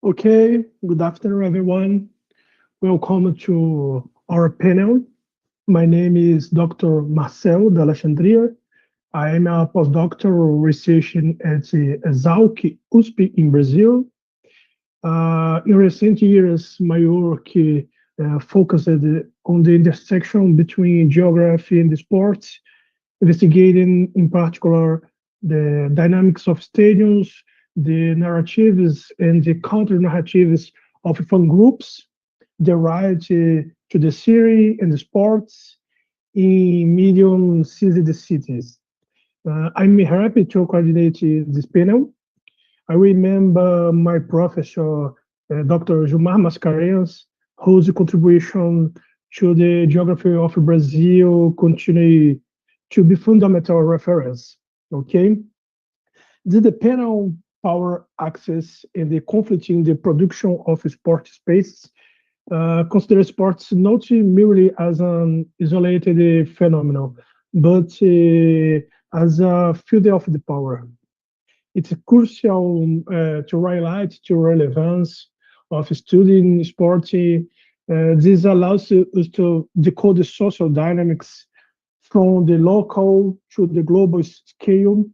Okay, good afternoon, everyone. Welcome to our panel. My name is Dr. Marcel de Alexandria. I am a postdoctoral researcher at the Exalc USP in Brazil. In recent years, my work focused on the intersection between geography and sports, investigating in particular the dynamics of stadiums, the narratives and the counter narratives of fan groups, the right to the city and the sports in medium-sized cities. I'm happy to coordinate this panel. I remember my professor, Dr. Gilmar Mascarenhas, whose contribution to the geography of Brazil continue to be fundamental reference. Okay, the panel power access and the conflict in the production of sport space consider sports not merely as an isolated phenomenon, but as a field of the power. It's crucial to highlight the relevance of studying sport. This allows us to decode the social dynamics from the local to the global scale.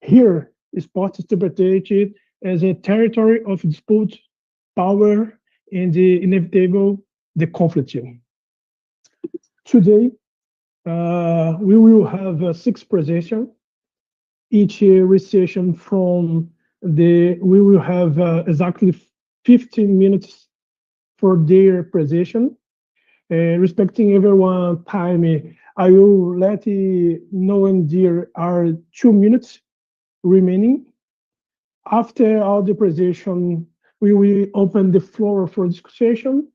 Here, sport is interpreted as a territory of dispute, power, and the inevitable the conflict. Today, we will have six presentations. Each recession from we will have exactly 15 minutes for their presentation. Respecting everyone time, I will let you know and there are 2 minutes remaining. After all the presentation, we will open the floor for discussion.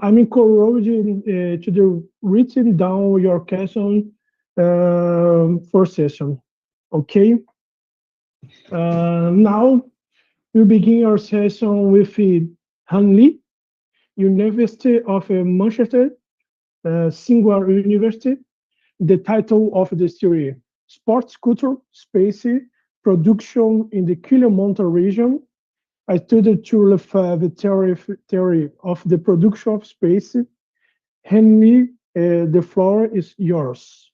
I'm encouraging to the written down your question for session. Okay. Now we begin our session with Hanyi, University of Manchester, Singular University. The title of the series: Sports Culture Space Production in the Qilian Mountain region. I studied to Lefebvre theory of the production of space. Hanyi, the floor is yours.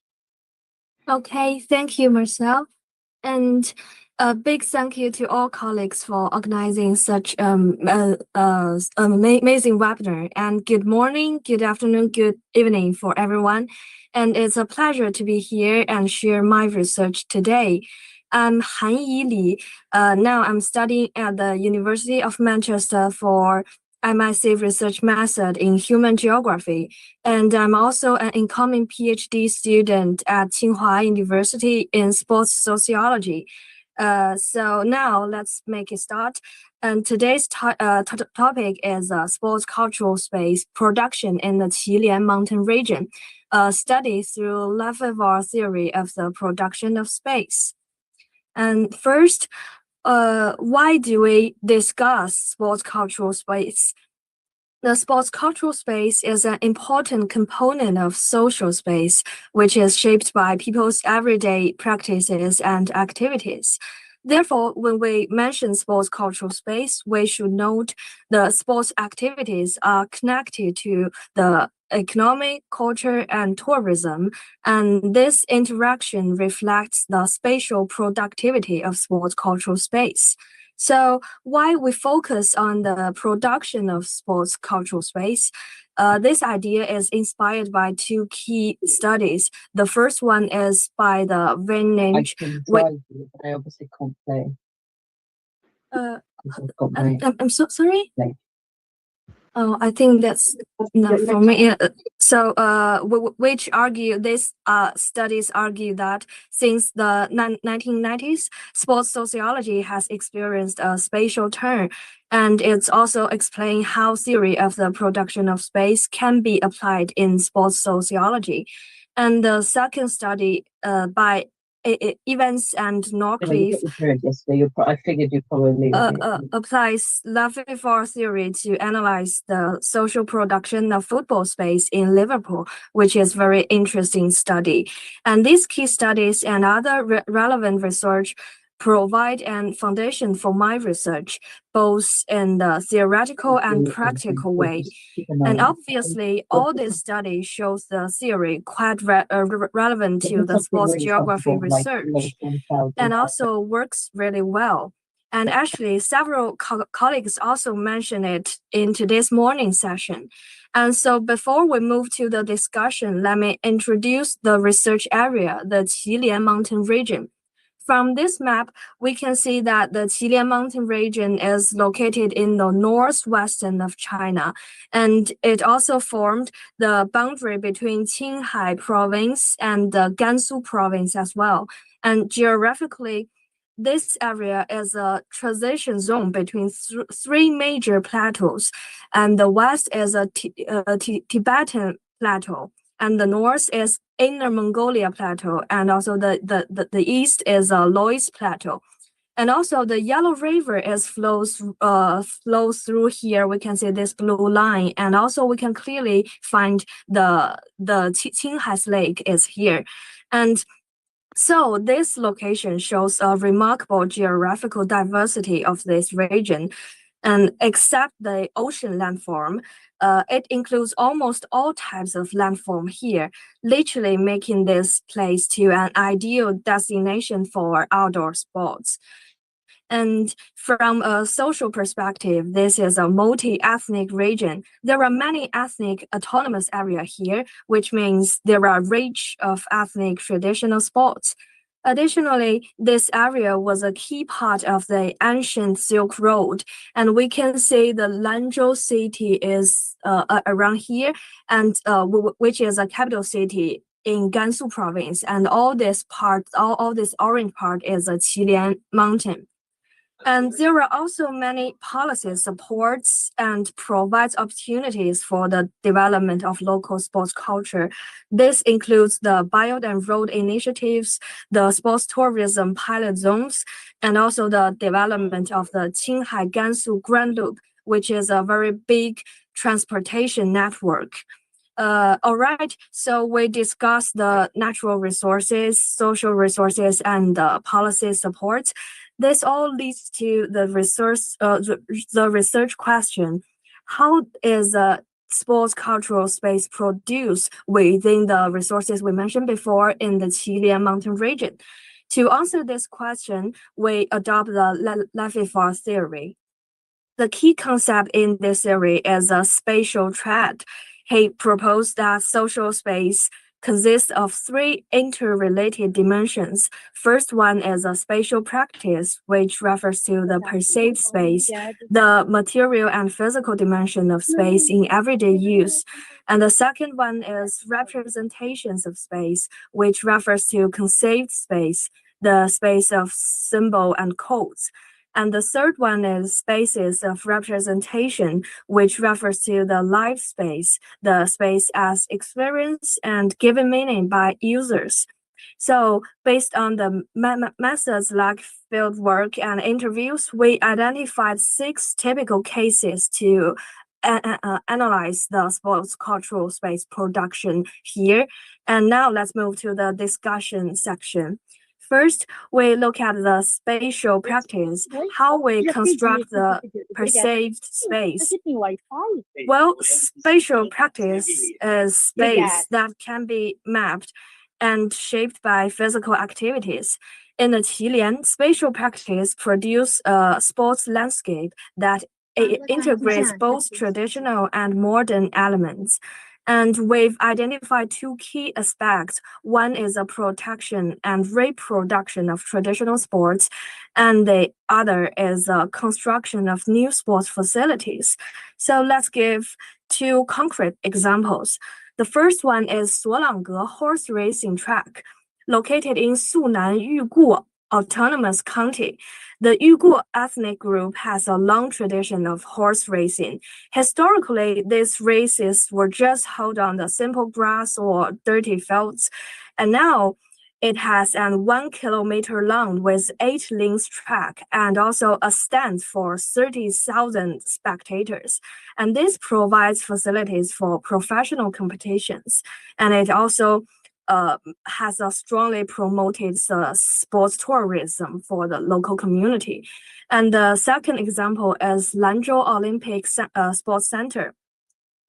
Okay, thank you, Marcel. And a big thank you to all colleagues for organizing such amazing webinar. And good morning, good afternoon, good evening for everyone. And it's a pleasure to be here and share my research today. I'm Hanyi Li. Now I'm studying at the University of Manchester for MSc research method in human geography. And I'm also an incoming PhD student at Tsinghua University in sports sociology. So now let's make it start. And today's topic is sports cultural space production in the Qilian mountain region, a study through Lefebvre theory of the production of space. And first, why do we discuss sports cultural space? The sports cultural space is an important component of social space, which is shaped by people's everyday practices and activities. Therefore, when we mention sports cultural space, we should note the sports activities are connected to the economic, culture, and tourism, and this interaction reflects the spatial productivity of sports cultural space. So why we focus on the production of sports cultural space? This idea is inspired by two key studies. The first one is by the Vintage. I obviously can't play. I'm so sorry. Play. Oh, I think that's not for me. So, which argue these studies argue that since the 1990s, sports sociology has experienced a spatial turn, and it's also explained how theory of the production of space can be applied in sports sociology. And the second study by Evans and Norcliffe I figured you'd probably applies Lefebvre theory to analyze the social production of football space in Liverpool, which is very interesting study. And these key studies and other relevant research provide a foundation for my research, both in the theoretical and practical way. And obviously, all this study shows the theory quite relevant to the sports geography research, and also works really well. And actually, several colleagues also mentioned it in today's morning session. And so before we move to the discussion, let me introduce the research area, the Qilian mountain region. From this map, we can see that the Qilian mountain region is located in the northwestern of China, and it also formed the boundary between Qinghai province and the Gansu province as well. And geographically, this area is a transition zone between three major plateaus, and the west is a Tibetan plateau, and the north is Inner Mongolia Plateau, and also the east is a Loess Plateau. And also the Yellow River flows through here. We can see this blue line, and also we can clearly find the Qinghai Lake is here. And so this location shows a remarkable geographical diversity of this region. And except the ocean landform, it includes almost all types of landform here, literally making this place to an ideal destination for outdoor sports. And from a social perspective, this is a multi-ethnic region. There are many ethnic autonomous areas here, which means there are rich of ethnic traditional sports. Additionally, this area was a key part of the ancient Silk Road, and we can see the Lanzhou city is around here, and which is a capital city in Gansu province, and all this orange part is a Qilian mountain. And there are also many policy supports and provides opportunities for the development of local sports culture. This includes the Belt and Road initiatives, the sports tourism pilot zones, and also the development of the Qinghai Gansu Grand Loop, which is a very big transportation network. All right, so we discussed the natural resources, social resources, and policy supports. This all leads to the research question: how is a sports cultural space produced within the resources we mentioned before in the Qilian mountain region? To answer this question, we adopt the Lefebvre theory. The key concept in this theory is a spatial thread. He proposed that social space consists of three interrelated dimensions. First one is a spatial practice, which refers to the perceived space, the material and physical dimension of space in everyday use. And the second one is representations of space, which refers to conceived space, the space of symbol and codes. And the third one is spaces of representation, which refers to the life space, the space as experienced and given meaning by users. So based on the methods like field work and interviews, we identified 6 typical cases to analyze the sports cultural space production here. And now let's move to the discussion section. First, we look at the spatial practice, how we construct the perceived space. Well, spatial practice is space that can be mapped and shaped by physical activities. In the Qilian, spatial practice produce a sports landscape that integrates both traditional and modern elements. And we've identified 2 key aspects. One is the protection and reproduction of traditional sports, and the other is the construction of new sports facilities. So let's give 2 concrete examples. The first one is Solangge horse racing track, located in Sunan Yugu Autonomous County. The Yugu ethnic group has a long tradition of horse racing. Historically, these races were just held on the simple grass or dirty fields, and now it has an 1 kilometer long with 8 lanes track and also a stand for 30,000 spectators. And this provides facilities for professional competitions. And it also has strongly promoted sports tourism for the local community. And the second example is Lanzhou Olympic Sports Center.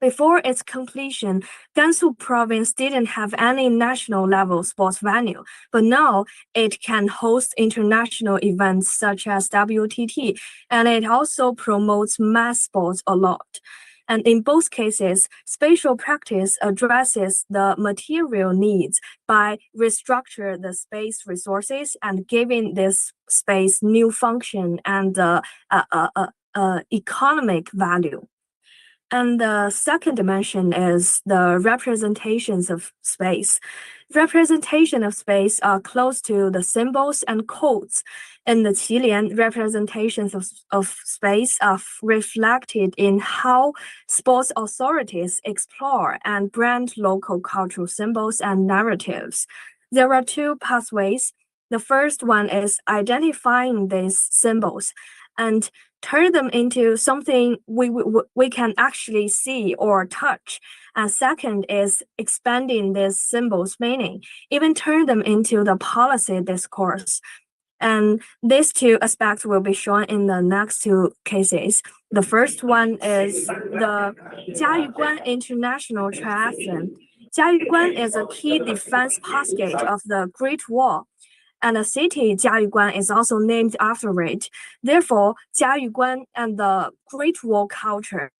Before its completion, Gansu province didn't have any national level sports venue, but now it can host international events such as WTT, and it also promotes mass sports a lot. And in both cases, spatial practice addresses the material needs by restructure the space resources and giving this space new function and economic value. And the second dimension is the representations of space. Representation of space are close to the symbols and codes. In the Qilian, representations of space are reflected in how sports authorities explore and brand local cultural symbols and narratives. There are two pathways. The first one is identifying these symbols and turn them into something we can actually see or touch. And second is expanding these symbols' meaning, even turn them into the policy discourse. And these two aspects will be shown in the next two cases. The first one is the Jiayuguan International Triathlon. Jiayuguan is a key defense postgate of the Great Wall. And the city Jiayuguan is also named after it. Therefore, Jiayuguan and the Great Wall culture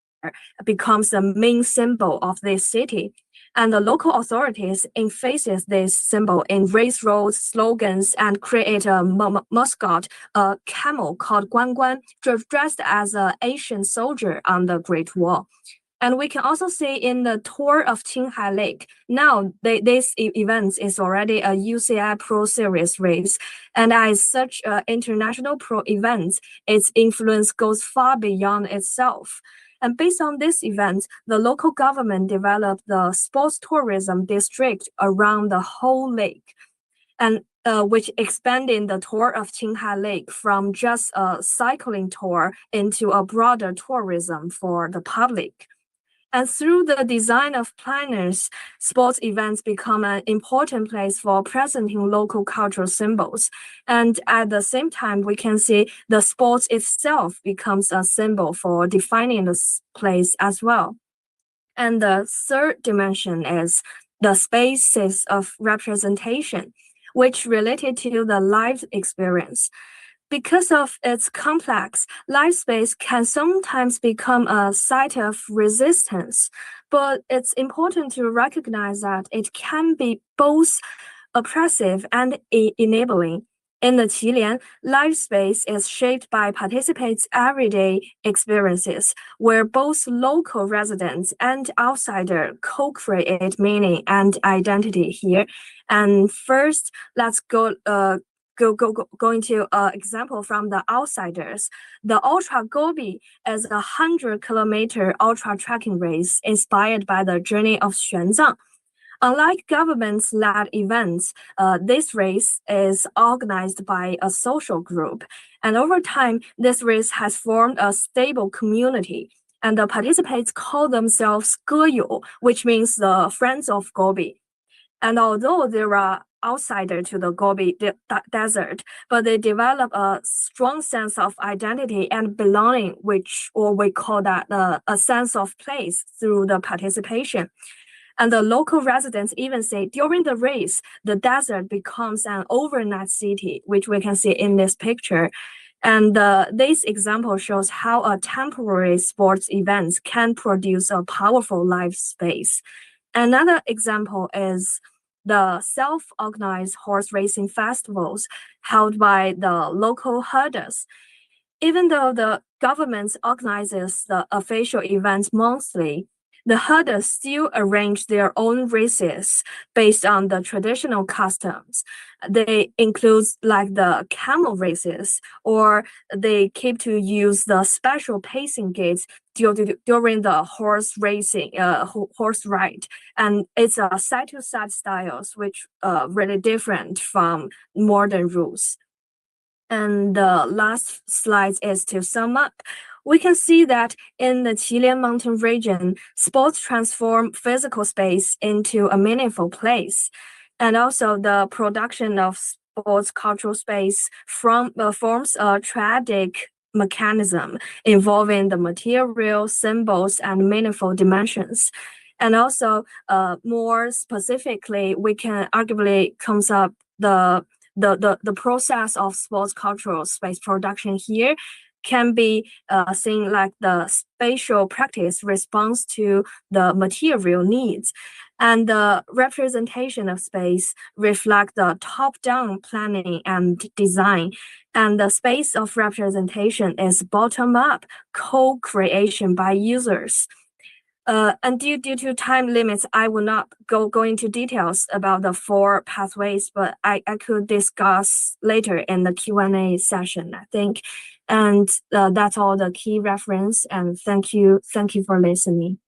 becomes the main symbol of this city. And the local authorities emphasize this symbol in race roads, slogans, and create a mascot, a camel called Guanguan, dressed as an Asian soldier on the Great Wall. And we can also see in the tour of Qinghai Lake, now this event is already a UCI Pro Series race. And as such international pro events, its influence goes far beyond itself. And based on this event, the local government developed the sports tourism district around the whole lake, and which expanded the tour of Qinghai Lake from just a cycling tour into a broader tourism for the public. And through the design of planners, sports events become an important place for presenting local cultural symbols. And at the same time, we can see the sports itself becomes a symbol for defining the place as well. And the third dimension is the spaces of representation, which related to the life experience. Because of its complex, life space can sometimes become a site of resistance, but it's important to recognize that it can be both oppressive and enabling. In the Qilian, life space is shaped by participants' everyday experiences, where both local residents and outsiders co-create meaning and identity here. And first, let's go into an example from the outsiders. The Ultra Gobi is a 100-kilometer ultra trekking race inspired by the journey of Xuanzang. Unlike government-led events, this race is organized by a social group. And over time, this race has formed a stable community. And the participants call themselves Geyu, which means the friends of Gobi. And although there are outsiders to the Gobi Desert, but they develop a strong sense of identity and belonging, we call that a sense of place through the participation. And the local residents even say during the race, the desert becomes an overnight city, which we can see in this picture. And this example shows how a temporary sports event can produce a powerful life space. Another example is the self-organized horse racing festivals held by the local herders. Even though the government organizes the official events monthly, the herders still arrange their own races based on the traditional customs. They include like the camel races, or they keep to use the special pacing gates during the horse racing, horse ride. And it's a side-to-side styles, which really different from modern rules. And the last slide is to sum up. We can see that in the Qilian mountain region, sports transform physical space into a meaningful place. And also the production of sports cultural space forms a tragic mechanism involving the material, symbols, and meaningful dimensions. And also, more specifically, we can arguably comes up the process of sports cultural space production here can be seen like the spatial practice response to the material needs. And the representation of space reflect the top-down planning and design. And the space of representation is bottom-up co-creation by users. And due to time limits, I will not go into details about the 4 pathways, but I could discuss later in the Q&A session, I think. And that's all the key reference. And thank you for listening.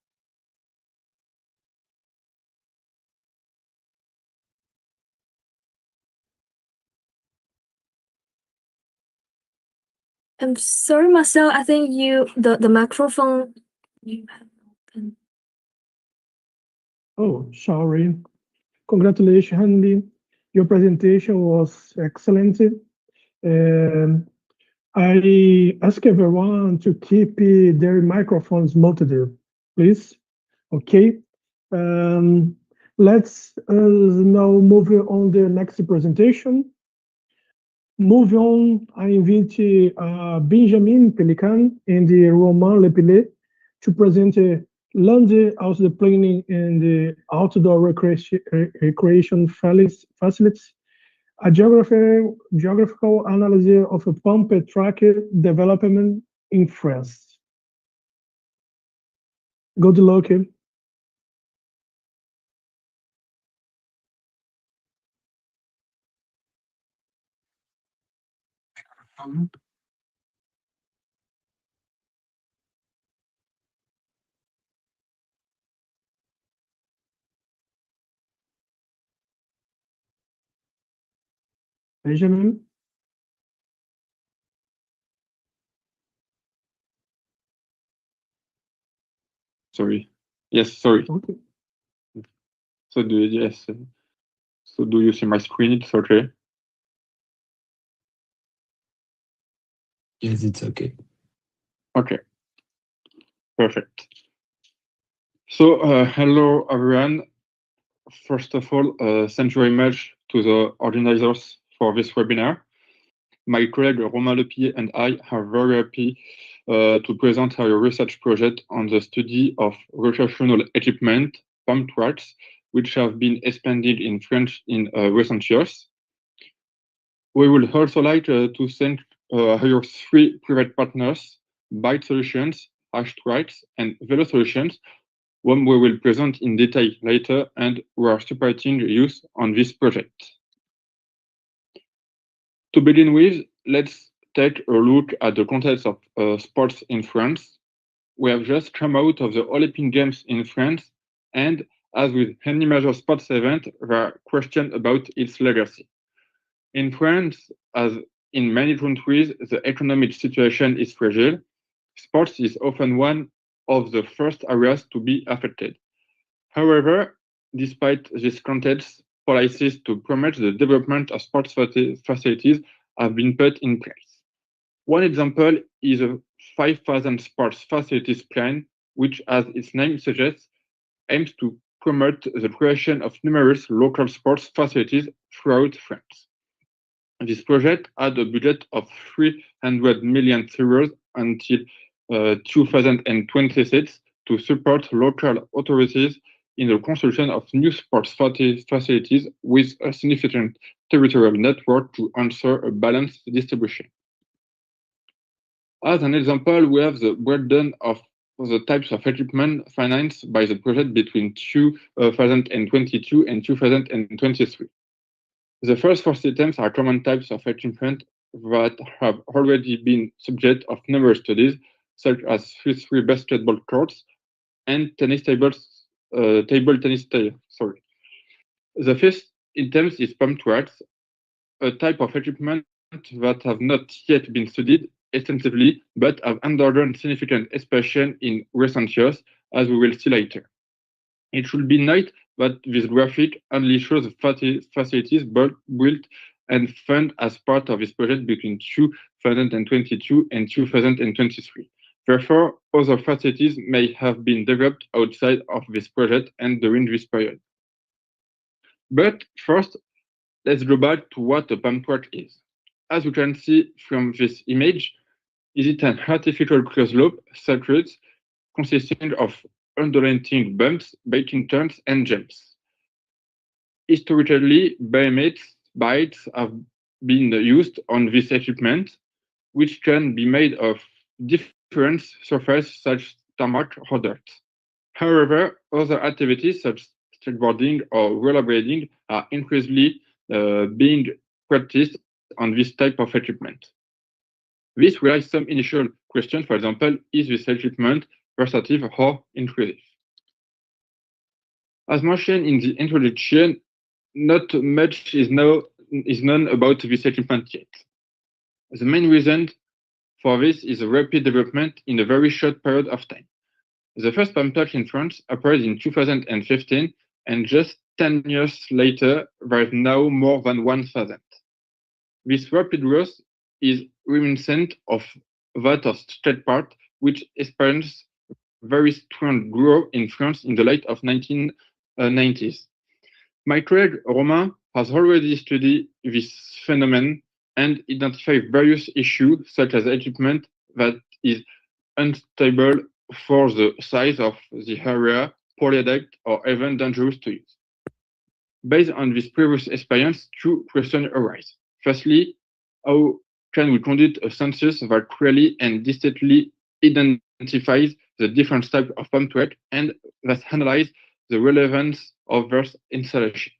I'm sorry, Marcel. I think the microphone you have open. Oh, sorry. Congratulations, Hanyi. Your presentation was excellent. I ask everyone to keep their microphones muted, please. Okay. Let's now move on the next presentation. Moving on, I invite Benjamin Pelican and Romain Lepillé to present land outdoor planning and the outdoor recreation facilities, a geographical analysis of a pump track development in France. Good luck. Benjamin? Sorry. Yes, sorry. Okay. So do you see my screen? It's okay. Yes, it's okay. Okay. Perfect. So hello everyone. First of all, thank you very much to the organizers for this webinar. My colleague Romain Lepillé and I are very happy to present our research project on the study of recreational equipment, pump tracks, which have been expanded in France in recent years. We would also like to thank our 3 private partners, Bike Solutions, Hash Tracks, and Velo Solutions, whom we will present in detail later and who are supporting youth on this project. To begin with, let's take a look at the context of sports in France. We have just come out of the Olympic Games in France, and as with any major sports event, there are questions about its legacy. In France, as in many countries, the economic situation is fragile. Sports is often one of the first areas to be affected. However, despite this context, policies to promote the development of sports facilities have been put in place. One example is a 5,000 sports facilities plan, which, as its name suggests, aims to promote the creation of numerous local sports facilities throughout France. This project had a budget of 300 million euros until 2026 to support local authorities in the construction of new sports facilities with a significant territorial network to ensure a balanced distribution. As an example, we have the breakdown of the types of equipment financed by the project between 2022 and 2023. The first 4 systems are common types of equipment that have already been subject of numerous studies, such as Swiss-free basketball courts and tennis tables, table tennis table. Sorry. The first item is pump tracks, a type of equipment that have not yet been studied extensively, but have undergone significant expansion in recent years, as we will see later. It should be noted that this graphic only shows the facilities built and funded as part of this project between 2022 and 2023. Therefore, other facilities may have been developed outside of this project and during this period. But first, let's go back to what a pump track is. As you can see from this image, is it an artificial closed loop circuit consisting of undulating bumps, braking turns, and jumps. Historically, bites have been used on this equipment, which can be made of different surfaces such as tarmac or dirt. However, other activities such as skateboarding or rollerblading are increasingly being practiced on this type of equipment. This raises some initial questions. For example, is this equipment versatile or inclusive? As mentioned in the introduction, not much is known about this equipment yet. The main reason for this is a rapid development in a very short period of time. The first pump track in France appeared in 2015, and just 10 years later, there is now more than 1,000. This rapid growth is reminiscent of that of state park, which experienced very strong growth in France in the late of 1990s. My colleague Romain has already studied this phenomenon and identified various issues such as equipment that is unstable for the size of the area, poorly adapted, or even dangerous to use. Based on this previous experience, two questions arise. Firstly, how can we conduct a census that clearly and distinctly identifies the different types of pump track and that analyze the relevance of their installation?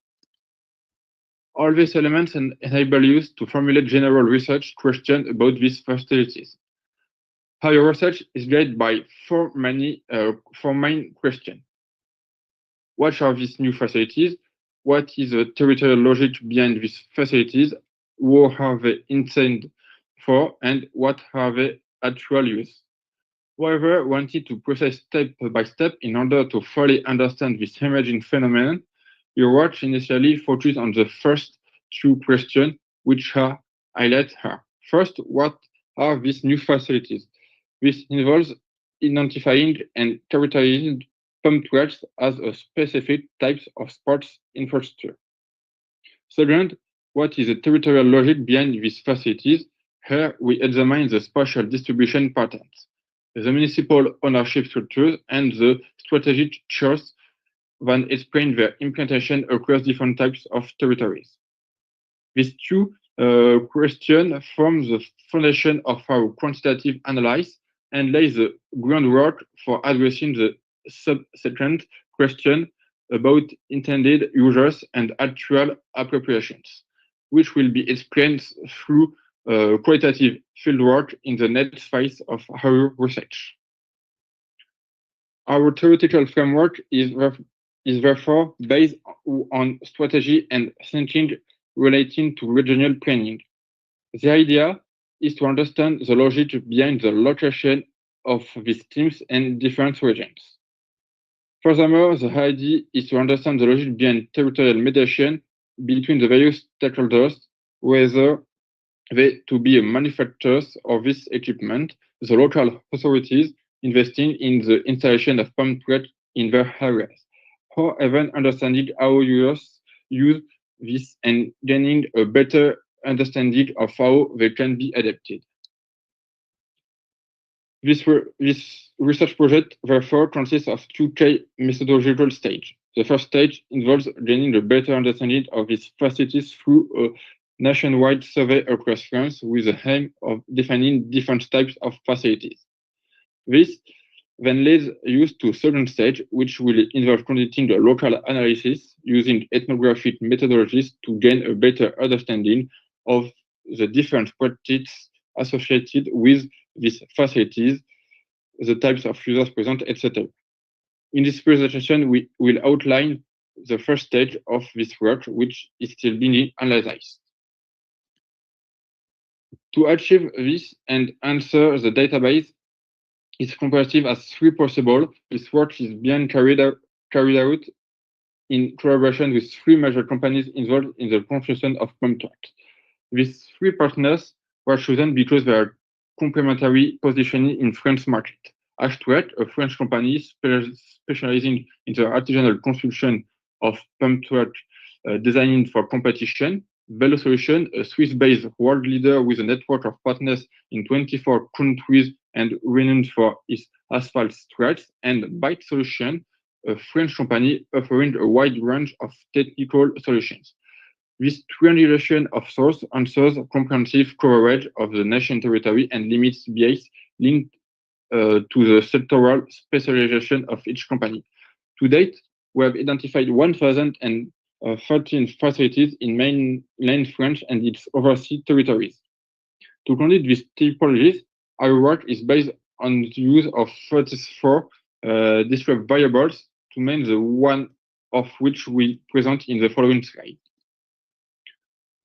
All these elements enable you to formulate general research questions about these facilities. Our research is guided by four main questions. What are these new facilities? What is the territorial logic behind these facilities? Who are they intended for? And what are their actual use? However, wanted to process step by step in order to fully understand this emerging phenomenon, your work initially focused on the first two questions, which are highlighted here. First, what are these new facilities? This involves identifying and characterizing pump tracks as a specific type of sports infrastructure. Second, what is the territorial logic behind these facilities? Here we examine the spatial distribution patterns, the municipal ownership structures, and the strategic choice that explain their implementation across different types of territories. These two questions form the foundation of our quantitative analysis and lay the groundwork for addressing the subsequent question about intended users and actual appropriations, which will be explained through qualitative fieldwork in the next phase of our research. Our theoretical framework is therefore based on strategy and thinking relating to regional planning. The idea is to understand the logic behind the location of these teams in different regions. Furthermore, the idea is to understand the logic behind territorial mediation between the various stakeholders, whether they to be manufacturers of this equipment, the local authorities investing in the installation of pump track in their areas, or even understanding how users use this and gaining a better understanding of how they can be adapted. This research project, therefore, consists of two key methodological stages. The first stage involves gaining a better understanding of these facilities through a nationwide survey across France with the aim of defining different types of facilities. This then leads you to a second stage, which will involve conducting a local analysis using ethnographic methodologies to gain a better understanding of the different practices associated with these facilities, the types of users present, etc. In this presentation, we will outline the first stage of this work, which is still being analyzed. To achieve this and answer the database is comprehensive as three possible. This work is being carried out carried out in collaboration with 3 major companies involved in the construction of pump tracks. These 3 partners were chosen because they are complementary positioning in French market. Ashtrack, a French company specializing in the artisanal construction of pump track designed for competition. Velo Solution, a Swiss-based world leader with a network of partners in 24 countries and renowned for its asphalt tracks. And Bike Solution, a French company offering a wide range of technical solutions. This triangulation of source ensures comprehensive coverage of the nation territory and limits bias linked to the sectoral specialization of each company. To date, we have identified 1,013 facilities in mainland France and its overseas territories. To conduct these typologies, our work is based on the use of 34 described variables, to name the one of which we present in the following slide.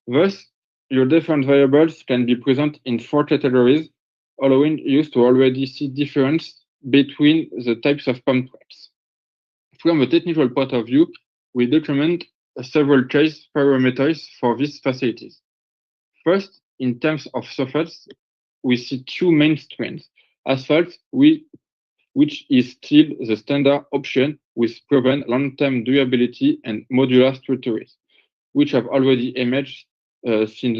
Thus, your different variables can be present in 4 categories, allowing you to already see difference between the types of pump tracks. From a technical point of view, we document several case parameters for these facilities. First, in terms of surface, we see 2 main strengths. Asphalt, which is still the standard option with proven long-term durability and modular structures, which have already emerged since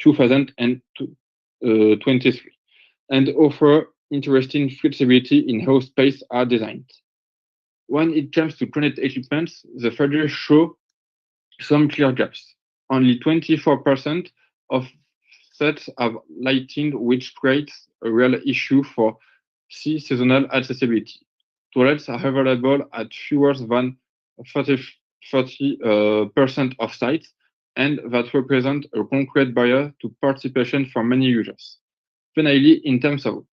2023, and offer interesting flexibility in how spaces are designed. When it comes to connected equipments, the figures show some clear gaps. Only 24% of sets have lighting, which creates a real issue for seasonal accessibility. Toilets are available at fewer than 30% of sites, and that represent a concrete barrier to participation for many users. Finally, in terms of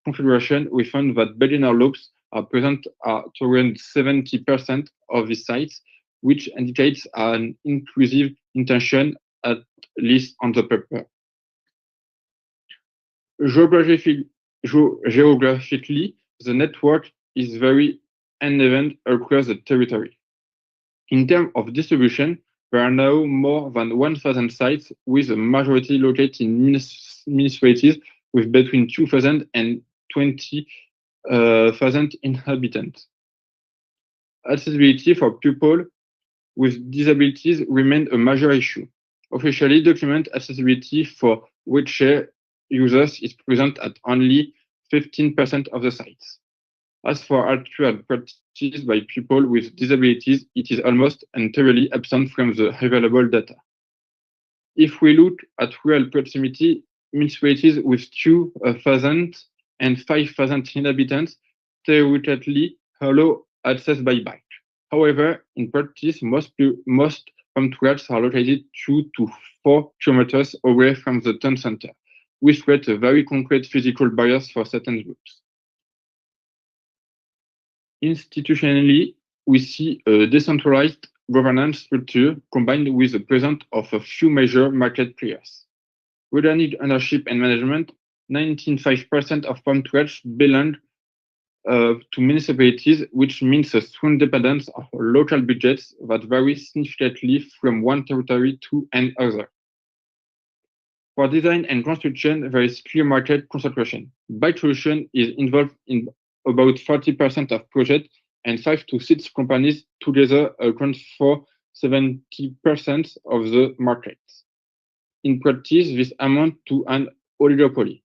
configuration, we found that beginner loops are present at around 70% of the sites, which indicates an inclusive intention, at least on the paper. Geographically, the network is very uneven across the territory. In terms of distribution, there are now more than 1,000 sites, with a majority located in municipalities with between 2,000 and 20,000 inhabitants. Accessibility for people with disabilities remained a major issue. Officially, document accessibility for wheelchair users is present at only 15% of the sites. As for actual practice by people with disabilities, it is almost entirely absent from the available data. If we look at real proximity, municipalities with 2,000 and 5,000 inhabitants theoretically allow access by bike. However, in practice, most pump tracks are located 2 to 4 kilometers away from the town center, which creates a very concrete physical barriers for certain groups. Institutionally, we see a decentralized governance structure combined with the presence of a few major market players. Regarding ownership and management, 95% of pump tracks belong to municipalities, which means a strong dependence of local budgets that vary significantly from one territory to another. For design and construction, there is clear market concentration. Bike Solution is involved in about 40% of projects, and 5 to 6 companies together account for 70% of the market. In practice, this amounts to an oligopoly.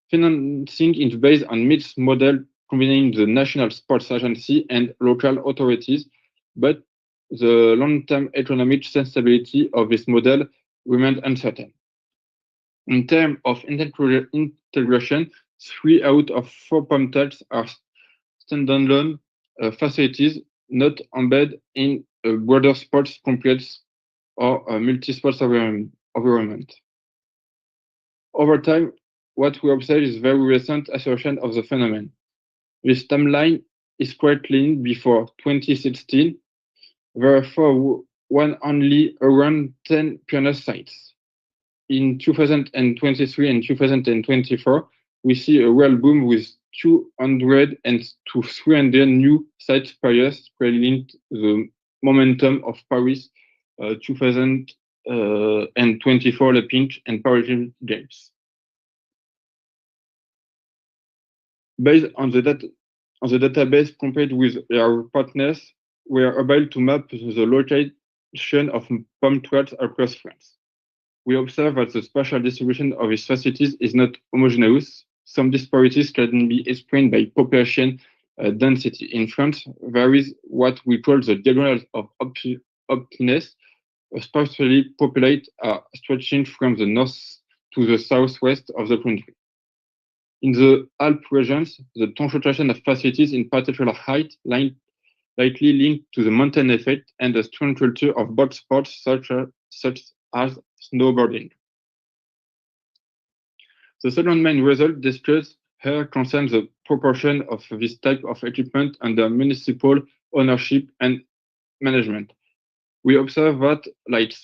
Financing is based on mixed model combining the National Sports Agency and local authorities, but the long-term economic sensibility of this model remains uncertain. In terms of integration, 3 out of 4 pump tracks are standalone facilities not embedded in a broader sports complex or a multi-sports environment. Over time, what we observe is very recent acceleration of the phenomenon. This timeline is quite clean before 2016, therefore only around 10 pioneer sites. In 2023 and 2024, we see a real boom with 200 to 300 new sites per year, spreading the momentum of Paris 2024 Olympic and Paralympic Games. Based on the database compared with our partners, we are able to map the location of palm trees across France. We observe that the spatial distribution of these facilities is not homogeneous. Some disparities can be explained by population density. In France, there is what we call the diagonals of openness, sparsely populated stretching from the north to the southwest of the country. In the Alp regions, the concentration of facilities in particular height likely linked to the mountain effect and the strong culture of box sports such as snowboarding. The second main result discussed here concerns the proportion of this type of equipment under municipal ownership and management. We observe that, like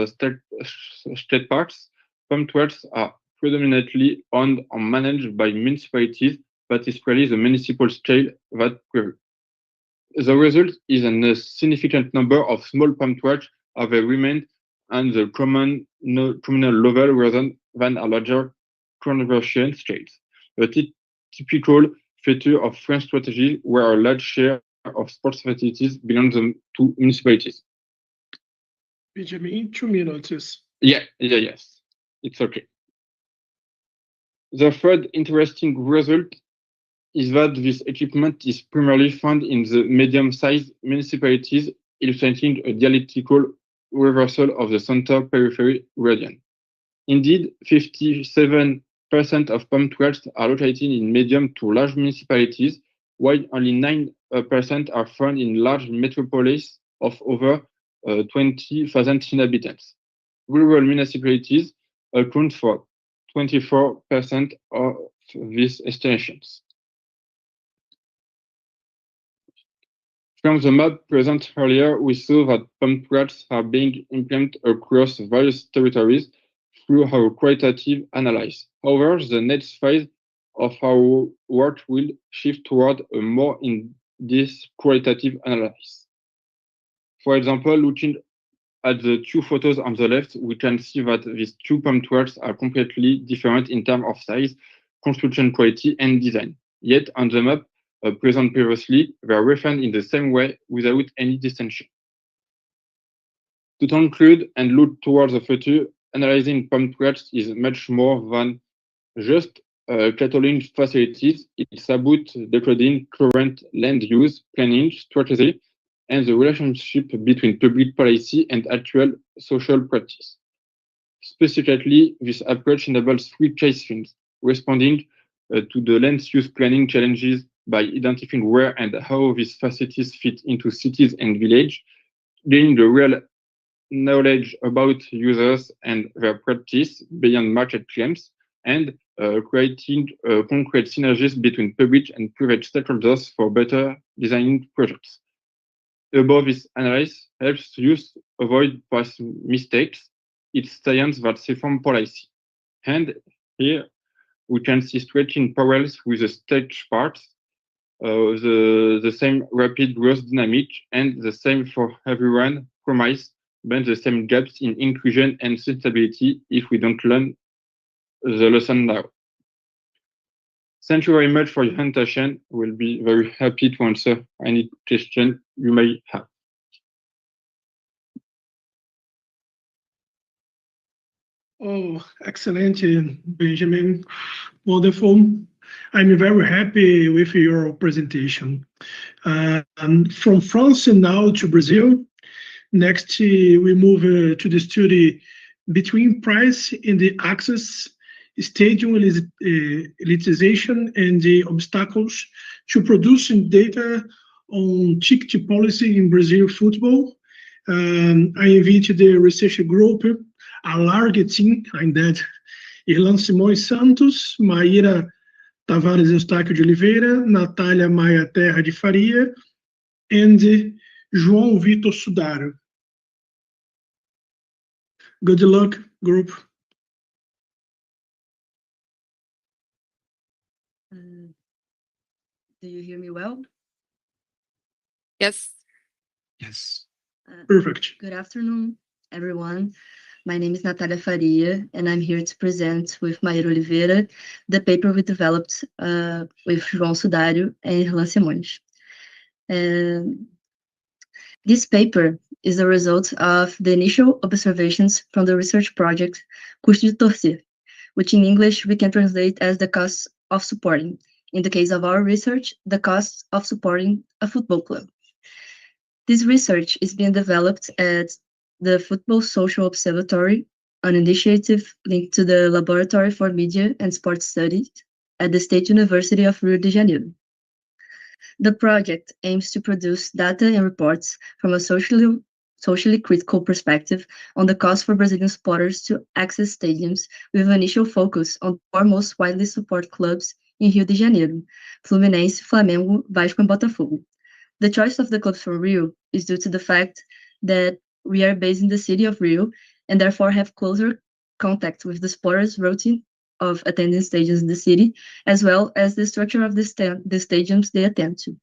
state parks, palm trees are predominantly owned or managed by municipalities, but it's really the municipal scale that prevails. The result is a significant number of small palm trees have remained on the communal level rather than a larger conversion scales. A typical feature of French strategy where a large share of sports facilities belong to municipalities. Benjamin, 2 minutes. Yes, it's okay. The third interesting result is that this equipment is primarily found in the medium-sized municipalities, illustrating a dialectical reversal of the center-periphery region. Indeed, 57% of palm trees are located in medium to large municipalities, while only 9% are found in large metropolis of over 20,000 inhabitants. Rural municipalities account for 24% of these estimations. From the map presented earlier, we saw that palm trees are being implemented across various territories through our qualitative analysis. However, the next phase of our work will shift toward a more in-depth qualitative analysis. For example, looking at the two photos on the left, we can see that these two palm trees are completely different in terms of size, construction quality, and design. Yet, on the map present previously, they are refined in the same way without any distinction. To conclude and look towards the future, analyzing palm trees is much more than just cataloging facilities. It's about decoding current land use, planning, strategy, and the relationship between public policy and actual social practice. Specifically, this approach enables three case themes: responding to the land use planning challenges by identifying where and how these facilities fit into cities and villages, gaining the real knowledge about users and their practice beyond market claims, and creating concrete synergies between public and private stakeholders for better designing projects. Above this analysis helps youth avoid past mistakes. It's science that informs policy. And here we can see stretching parallels with the stage parts, the same rapid growth dynamic, and the same for everyone promise, but the same gaps in inclusion and sustainability if we don't learn the lesson now. Thank you very much for your attention. We'll be very happy to answer any question you may have. Oh, excellent, Benjamin. Wonderful. I'm very happy with your presentation. From France and now to Brazil. Next, we move to the study between price and the access, stadium elitization, and the obstacles to producing data on ticket policy in Brazil football. I invite the research group, a large team, in that Irlan, Simões, Santos, Maíra, Tavares, Eustáquio de Oliveira, Nathalia, Maia, Terra de Faria, and João, Vitor, Sudaro. Good luck, group. Do you hear me well? Yes. Yes. Perfect. Good afternoon, everyone. My name is Nathalia Faria, and I'm here to present with Maíra Oliveira the paper we developed with João and Irlan Simões. This paper is the result of the initial observations from the research project Custo de Torcer, which in English we can translate as the cost of supporting. In the case of our research, the cost of supporting a football club. This research is being developed at the Football Social Observatory, an initiative linked to the Laboratory for Media and Sports Studies at the State University of Rio de Janeiro. The project aims to produce data and reports from a socially critical perspective on the cost for Brazilian supporters to access stadiums, with an initial focus on the four most widely supported clubs in Rio de Janeiro: Fluminense, Flamengo, Vasco, and Botafogo. The choice of the clubs from Rio is due to the fact that we are based in the city of Rio and therefore have closer contact with the supporters' routine of attending stadiums in the city, as well as the structure of the stadiums they attend to.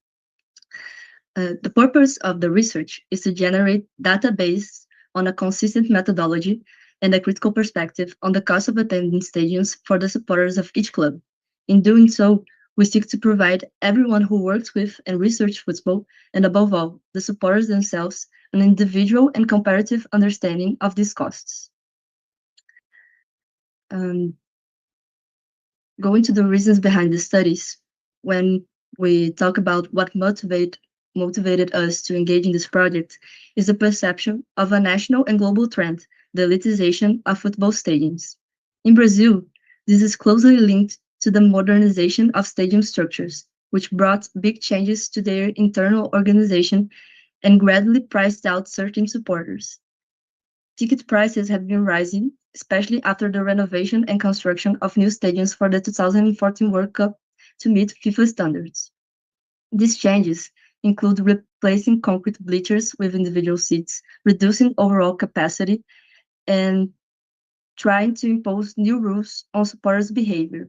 The purpose of the research is to generate data based on a consistent methodology and a critical perspective on the cost of attending stadiums for the supporters of each club. In doing so, we seek to provide everyone who works with and research football, and above all, the supporters themselves, an individual and comparative understanding of these costs. Going to the reasons behind the studies, when we talk about what motivated us to engage in this project, is the perception of a national and global trend, the elitization of football stadiums. In Brazil, this is closely linked to the modernization of stadium structures, which brought big changes to their internal organization and gradually priced out certain supporters. Ticket prices have been rising, especially after the renovation and construction of new stadiums for the 2014 World Cup to meet FIFA standards. These changes include replacing concrete bleachers with individual seats, reducing overall capacity, and trying to impose new rules on supporters' behavior.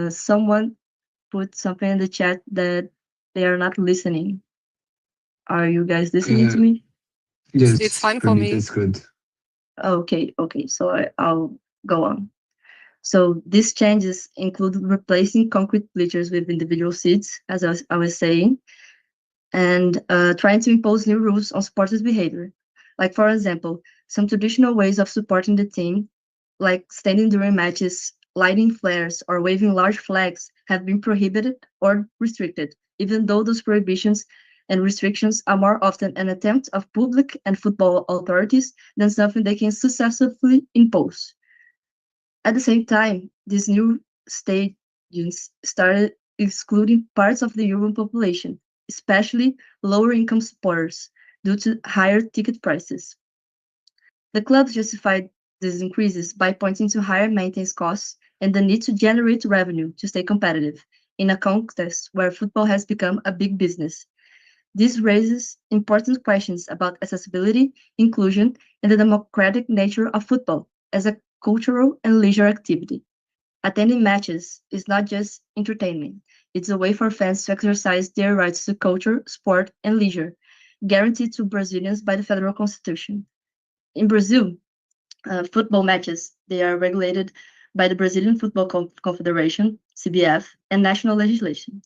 Someone put something in the chat that they are not listening. Are you guys listening to me? Yes, It's fine for me. That's good. Okay, so I'll go on. So these changes include replacing concrete bleachers with individual seats, as I was saying, and trying to impose new rules on supporters' behavior. Like, for example, some traditional ways of supporting the team, like standing during matches, lighting flares, or waving large flags, have been prohibited or restricted, even though those prohibitions and restrictions are more often an attempt of public and football authorities than something they can successfully impose. At the same time, these new stadiums started excluding parts of the urban population, especially lower-income supporters, due to higher ticket prices. The clubs justified these increases by pointing to higher maintenance costs and the need to generate revenue to stay competitive, in a context where football has become a big business. This raises important questions about accessibility, inclusion, and the democratic nature of football as a cultural and leisure activity. Attending matches is not just entertainment, it's a way for fans to exercise their rights to culture, sport, and leisure, guaranteed to Brazilians by the federal constitution. In Brazil, football matches, they are regulated by the Brazilian Football Confederation, CBF, and national legislation.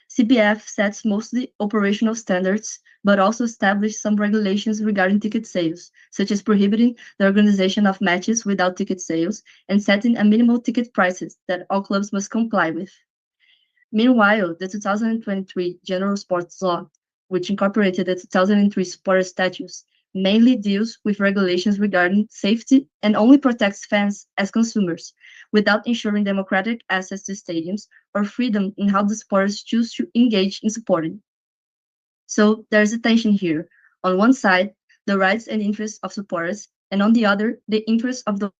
CBF sets mostly operational standards, but also establishes some regulations regarding ticket sales, such as prohibiting the organization of matches without ticket sales and setting a minimal ticket prices that all clubs must comply with. Meanwhile, the 2023 General Sports Law, which incorporated the 2003 Supporter Statutes, mainly deals with regulations regarding safety and only protects fans as consumers, without ensuring democratic access to stadiums or freedom in how the supporters choose to engage in supporting. So there's a tension here. On one side, the rights and interests of supporters, and on the other, the interests of the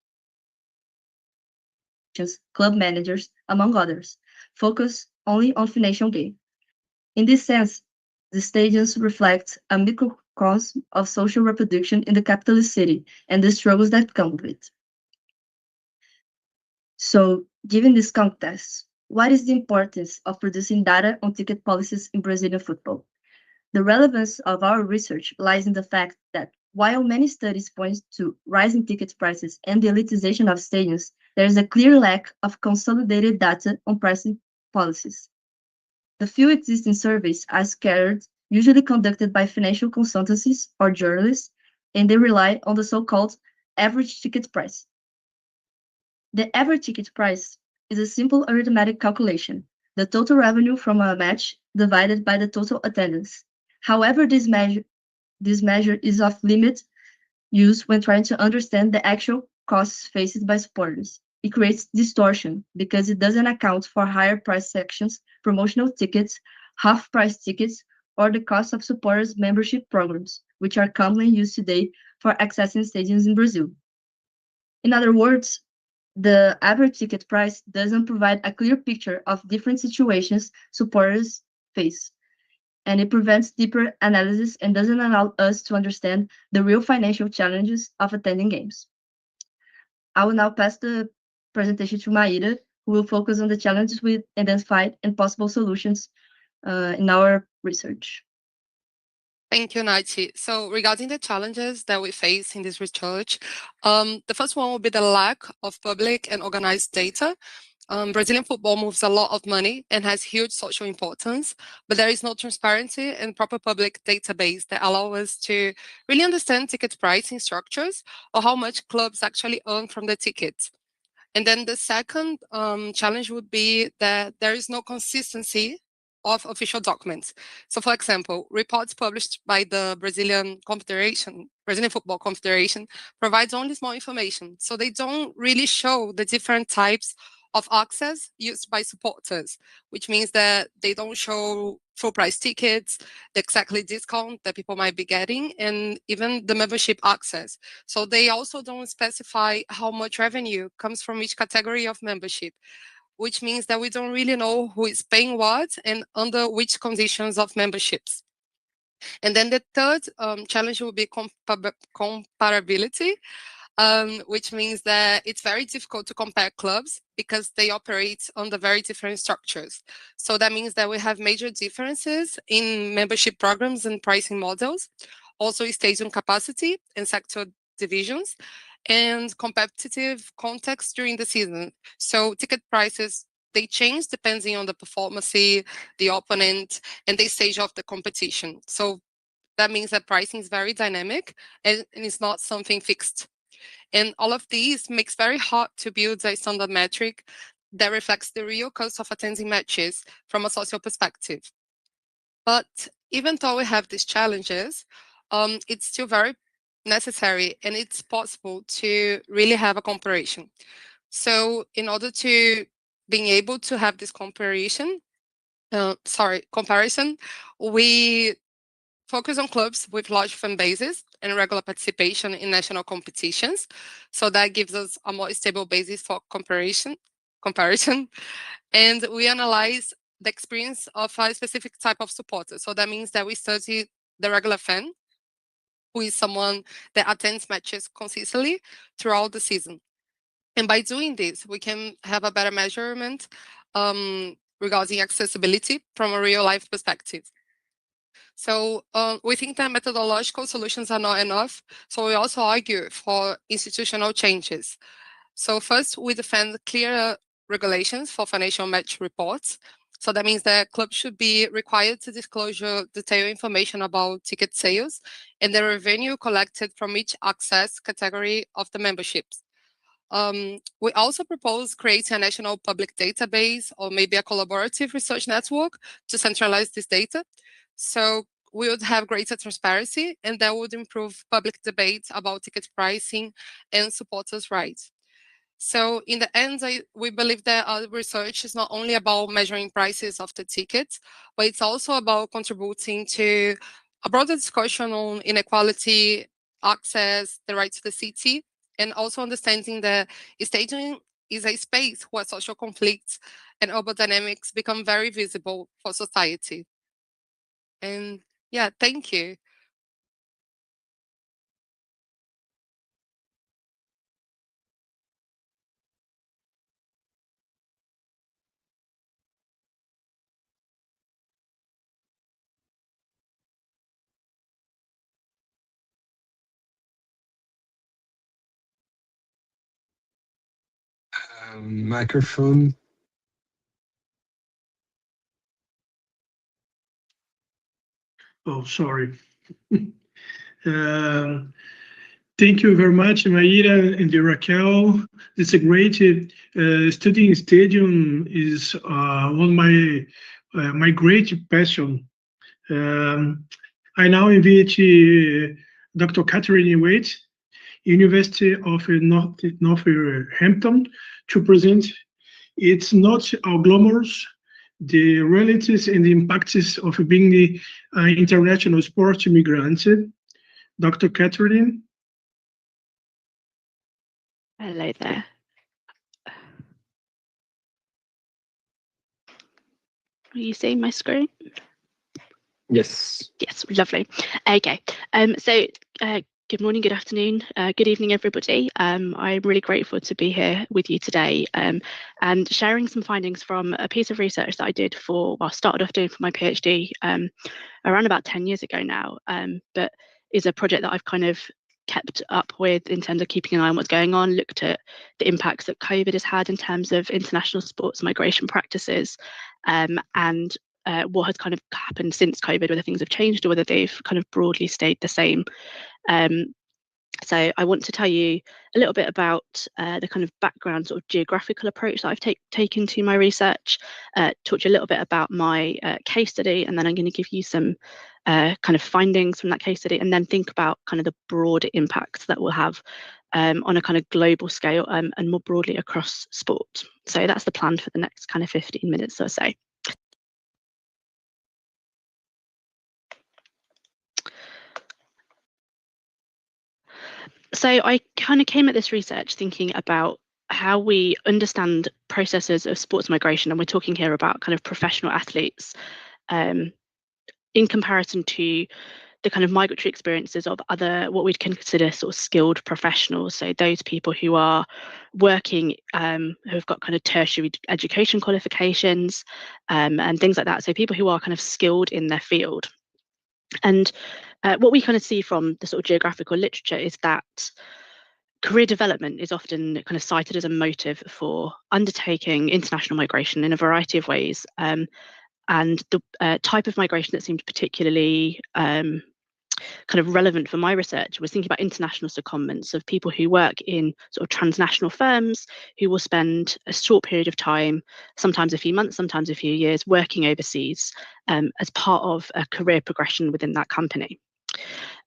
club managers, among others, focus only on financial gain. In this sense, the stadiums reflect a microcosm of social reproduction in the capitalist city and the struggles that come with it. So, given this context, What is the importance of producing data on ticket policies in Brazilian football? The relevance of our research lies in the fact that while many studies point to rising ticket prices and the elitization of stadiums, there is a clear lack of consolidated data on pricing policies. The few existing surveys are scattered, usually conducted by financial consultancies or journalists, and they rely on the so-called average ticket price. The average ticket price is a simple arithmetic calculation, the total revenue from a match divided by the total attendance. However, this measure is of limited use when trying to understand the actual costs faced by supporters. It creates distortion because it doesn't account for higher price sections, promotional tickets, half-price tickets, or the cost of supporters' membership programs, which are commonly used today for accessing stadiums in Brazil. In other words, the average ticket price doesn't provide a clear picture of different situations supporters face, and it prevents deeper analysis and doesn't allow us to understand the real financial challenges of attending games. I will now pass the presentation to Maíra, who will focus on the challenges we identified and possible solutions in our research. Thank you, Nachi. So regarding the challenges that we face in this research, the first one will be the lack of public and organized data. Brazilian football moves a lot of money and has huge social importance, but there is no transparency and proper public database that allow us to really understand ticket pricing structures or how much clubs actually earn from the tickets. And then the second challenge would be that there is no consistency of official documents. So, for example, reports published by the Brazilian Football Confederation provides only small information. So they don't really show the different types of access used by supporters, which means that they don't show full price tickets, the exactly discount that people might be getting, and even the membership access. So they also don't specify how much revenue comes from each category of membership, which means that we don't really know who is paying what and under which conditions of memberships. And then the third challenge will be comparability, which means that it's very difficult to compare clubs because they operate under very different structures. So that means that we have major differences in membership programs and pricing models, also stadium capacity and sector divisions, and competitive context during the season. So ticket prices, they change depending on the performance, the opponent, and the stage of the competition. So that means that pricing is very dynamic and it's not something fixed. And all of these makes very hard to build a standard metric that reflects the real cost of attending matches from a social perspective. But even though we have these challenges, it's still very necessary and it's possible to really have a comparison. So in order to being able to have this comparison, we focus on clubs with large fan bases and regular participation in national competitions. So that gives us a more stable basis for comparison. And we analyze the experience of a specific type of supporter. So that means that we study the regular fan, who is someone that attends matches consistently throughout the season. And by doing this, we can have a better measurement regarding accessibility from a real life perspective. So we think that methodological solutions are not enough. So we also argue for institutional changes. So first, we defend clearer regulations for financial match reports. So that means that clubs should be required to disclose detailed information about ticket sales and the revenue collected from each access category of the memberships. We also propose creating a national public database or maybe a collaborative research network to centralize this data. So we would have greater transparency and that would improve public debate about ticket pricing and supporters' rights. So in the end, we believe that our research is not only about measuring prices of the tickets, but it's also about contributing to a broader discussion on inequality, access, the right to the city, and also understanding that staging is a space where social conflicts and urban dynamics become very visible for society. And yeah, thank you. Microphone. Oh, sorry. Thank you very much, Maíra and Raquel. It's a great studying stadium is one of my great passion. I now invite Dr. Catherine Waite, University of Northampton, to present. It's not our glamorous, the realities and the impacts of being the international sport migrant. Dr. Catherine. Hello there. Are you seeing my screen? Yes. Yes, lovely. Okay. Good morning, good afternoon, good evening, everybody. I'm really grateful to be here with you today and sharing some findings from a piece of research that I did started off doing for my PhD around about 10 years ago now, but is a project that I've kind of kept up with in terms of keeping an eye on what's going on, looked at the impacts that COVID has had in terms of international sports migration practices, and what has kind of happened since COVID, whether things have changed or whether they've kind of broadly stayed the same. So I want to tell you a little bit about the kind of background sort of geographical approach that I've taken to my research, talk to you a little bit about my case study, and then I'm going to give you some kind of findings from that case study, and then think about kind of the broader impacts that we'll have on a kind of global scale and more broadly across sport. So that's the plan for the next kind of 15 minutes or so. So I kind of came at this research thinking about how we understand processes of sports migration, and we're talking here about kind of professional athletes in comparison to the kind of migratory experiences of other, what we'd consider sort of skilled professionals. So those people who are working, who've got kind of tertiary education qualifications and things like that. So people who are kind of skilled in their field. And what we kind of see from the sort of geographical literature is that career development is often kind of cited as a motive for undertaking international migration in a variety of ways. And the type of migration that seemed particularly kind of relevant for my research was thinking about international secondments of people who work in sort of transnational firms who will spend a short period of time, sometimes a few months, sometimes a few years, working overseas as part of a career progression within that company.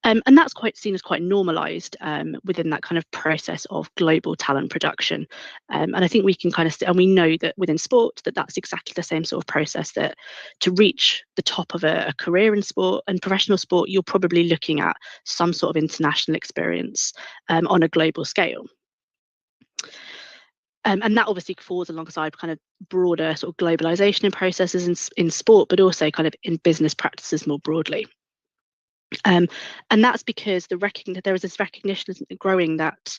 And that's seen as quite normalized within that kind of process of global talent production. And I think we can kind of, and we know that within sport, that's exactly the same sort of process, that to reach the top of a career in sport and professional sport, you're probably looking at some sort of international experience on a global scale. And that obviously falls alongside kind of broader sort of globalization in processes in sport, but also kind of in business practices more broadly. And that's because there is this recognition growing that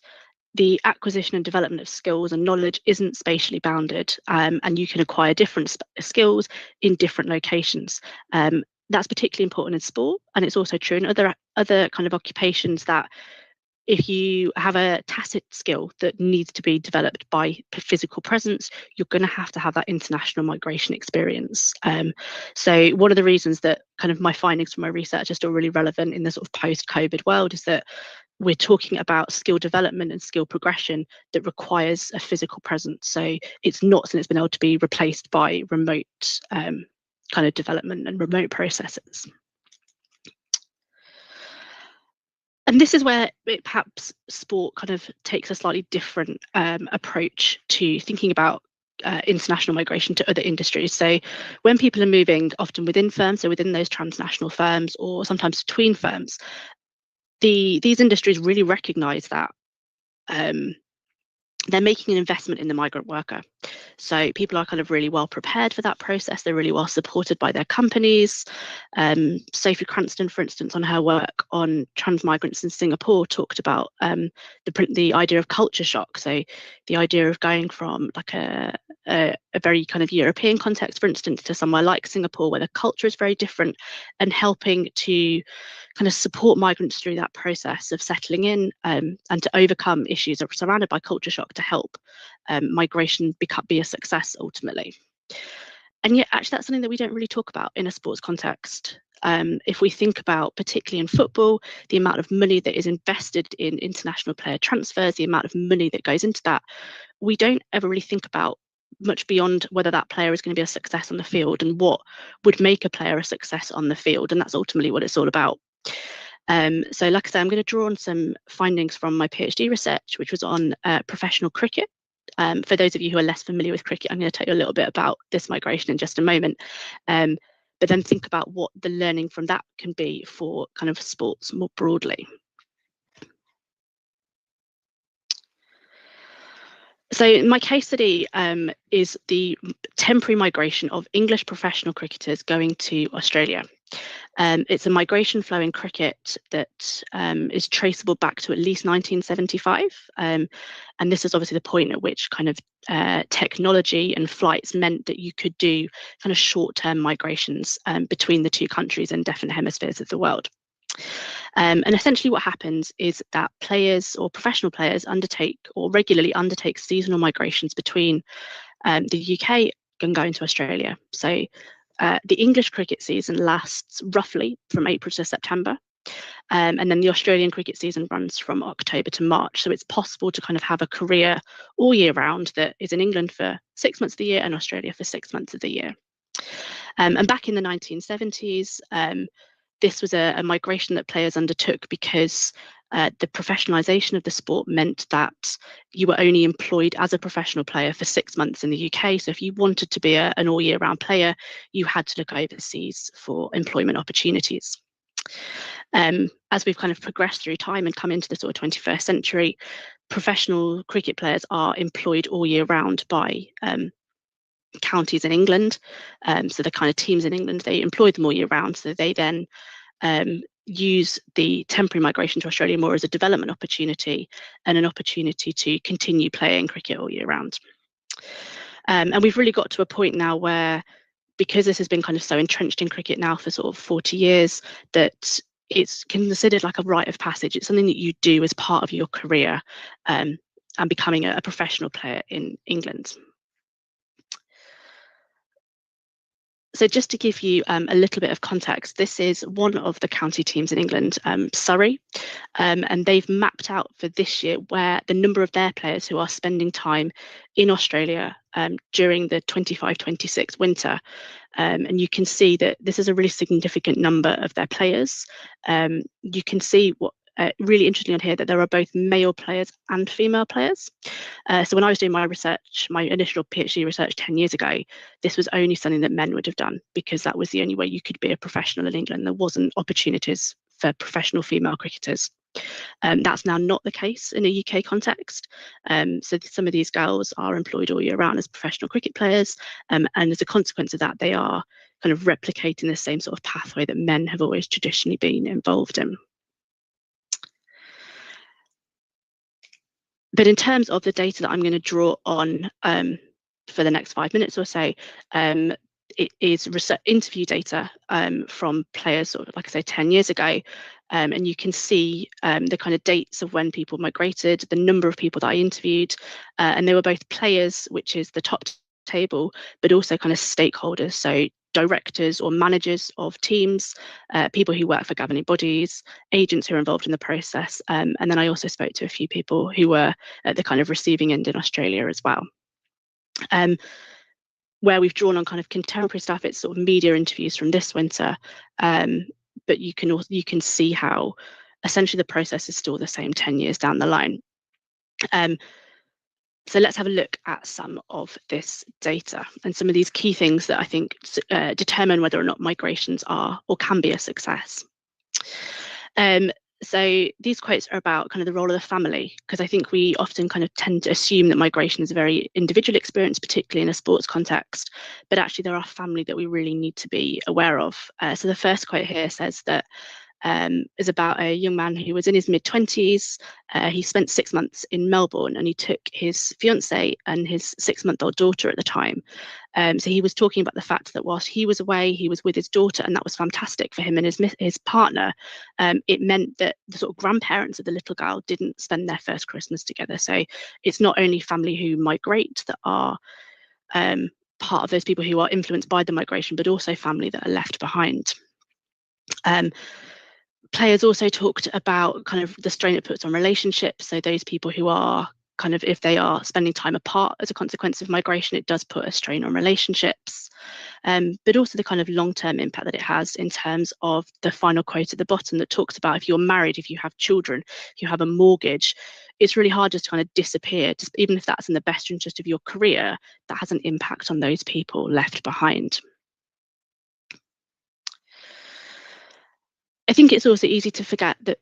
the acquisition and development of skills and knowledge isn't spatially bounded, and you can acquire different skills in different locations. That's particularly important in sport, and it's also true in other kind of occupations, that if you have a tacit skill that needs to be developed by physical presence, you're going to have that international migration experience. So one of the reasons that kind of my findings from my research are still really relevant in the sort of post-COVID world is that we're talking about skill development and skill progression that requires a physical presence. So it's not something that's been able to be replaced by remote kind of development and remote processes. And this is where perhaps sport kind of takes a slightly different approach to thinking about international migration to other industries. So when people are moving, often within firms, so within those transnational firms or sometimes between firms, these industries really recognise that they're making an investment in the migrant worker. So people are kind of really well prepared for that process. They're really well supported by their companies. Sophie Cranston, for instance, on her work on trans migrants in Singapore, talked about the idea of culture shock. So the idea of going from like a very kind of European context, for instance, to somewhere like Singapore, where the culture is very different, and helping to kind of support migrants through that process of settling in, and to overcome issues that are surrounded by culture shock to help migration be a success ultimately. And yet actually that's something that we don't really talk about in a sports context. If we think about, particularly in football, the amount of money that is invested in international player transfers, the amount of money that goes into that, we don't ever really think about much beyond whether that player is going to be a success on the field and what would make a player a success on the field. And that's ultimately what it's all about. So like I said, I'm going to draw on some findings from my PhD research, which was on professional cricket. For those of you who are less familiar with cricket, I'm going to tell you a little bit about this migration in just a moment. But then think about what the learning from that can be for kind of sports more broadly. So my case study is the temporary migration of English professional cricketers going to Australia. It's a migration flow in cricket that is traceable back to at least 1975. And this is obviously the point at which kind of technology and flights meant that you could do kind of short-term migrations between the two countries and different hemispheres of the world. And essentially what happens is that players or professional players regularly undertake seasonal migrations between the UK and going to Australia. So the English cricket season lasts roughly from April to September. And then the Australian cricket season runs from October to March. So it's possible to kind of have a career all year round that is in England for 6 months of the year and Australia for 6 months of the year. And back in the 1970s, this was a migration that players undertook because the professionalisation of the sport meant that you were only employed as a professional player for 6 months in the UK. So if you wanted to be an all year round player, you had to look overseas for employment opportunities. As we've kind of progressed through time and come into the sort of 21st century, professional cricket players are employed all year round by counties in England. So the kind of teams in England, they employ them all year round. So they then use the temporary migration to Australia more as a development opportunity and an opportunity to continue playing cricket all year round. And we've really got to a point now where, because this has been kind of so entrenched in cricket now for sort of 40 years, that it's considered like a rite of passage. It's something that you do as part of your career and becoming a professional player in England. So just to give you a little bit of context, this is one of the county teams in England, Surrey, and they've mapped out for this year where the number of their players who are spending time in Australia during the 25-26 winter. And you can see that this is a really significant number of their players. You can see what really interesting on here, that there are both male players and female players. So when I was doing my research, my initial PhD research 10 years ago, this was only something that men would have done because that was the only way you could be a professional in England. There wasn't opportunities for professional female cricketers. That's now not the case in a UK context. So some of these girls are employed all year round as professional cricket players, and as a consequence of that, they are kind of replicating the same sort of pathway that men have always traditionally been involved in. But in terms of the data that I'm going to draw on for the next 5 minutes or so, it is interview data from players, sort of, like I say, 10 years ago. And you can see the kind of dates of when people migrated, the number of people that I interviewed, and they were both players, which is the top table, but also kind of stakeholders. So directors or managers of teams, people who work for governing bodies, agents who are involved in the process. And then I also spoke to a few people who were at the kind of receiving end in Australia as well. Where we've drawn on kind of contemporary stuff, it's sort of media interviews from this winter. But you can see how essentially the process is still the same 10 years down the line. So let's have a look at some of this data and some of these key things that I think determine whether or not migrations are or can be a success. So these quotes are about kind of the role of the family, because I think we often kind of tend to assume that migration is a very individual experience, particularly in a sports context, but actually there are family that we really need to be aware of. So the first quote here says that is about a young man who was in his mid-20s. He spent 6 months in Melbourne, and he took his fiancée and his 6-month-old daughter at the time. So he was talking about the fact that whilst he was away, he was with his daughter, and that was fantastic for him and his partner. It meant that the sort of grandparents of the little girl didn't spend their first Christmas together. So it's not only family who migrate that are part of those people who are influenced by the migration, but also family that are left behind. Players also talked about kind of the strain it puts on relationships. So those people who are kind of, if they are spending time apart as a consequence of migration, it does put a strain on relationships. But also the kind of long-term impact that it has in terms of the final quote at the bottom that talks about if you're married, if you have children, if you have a mortgage, it's really hard just to kind of disappear. Just even if that's in the best interest of your career, that has an impact on those people left behind. I think it's also easy to forget that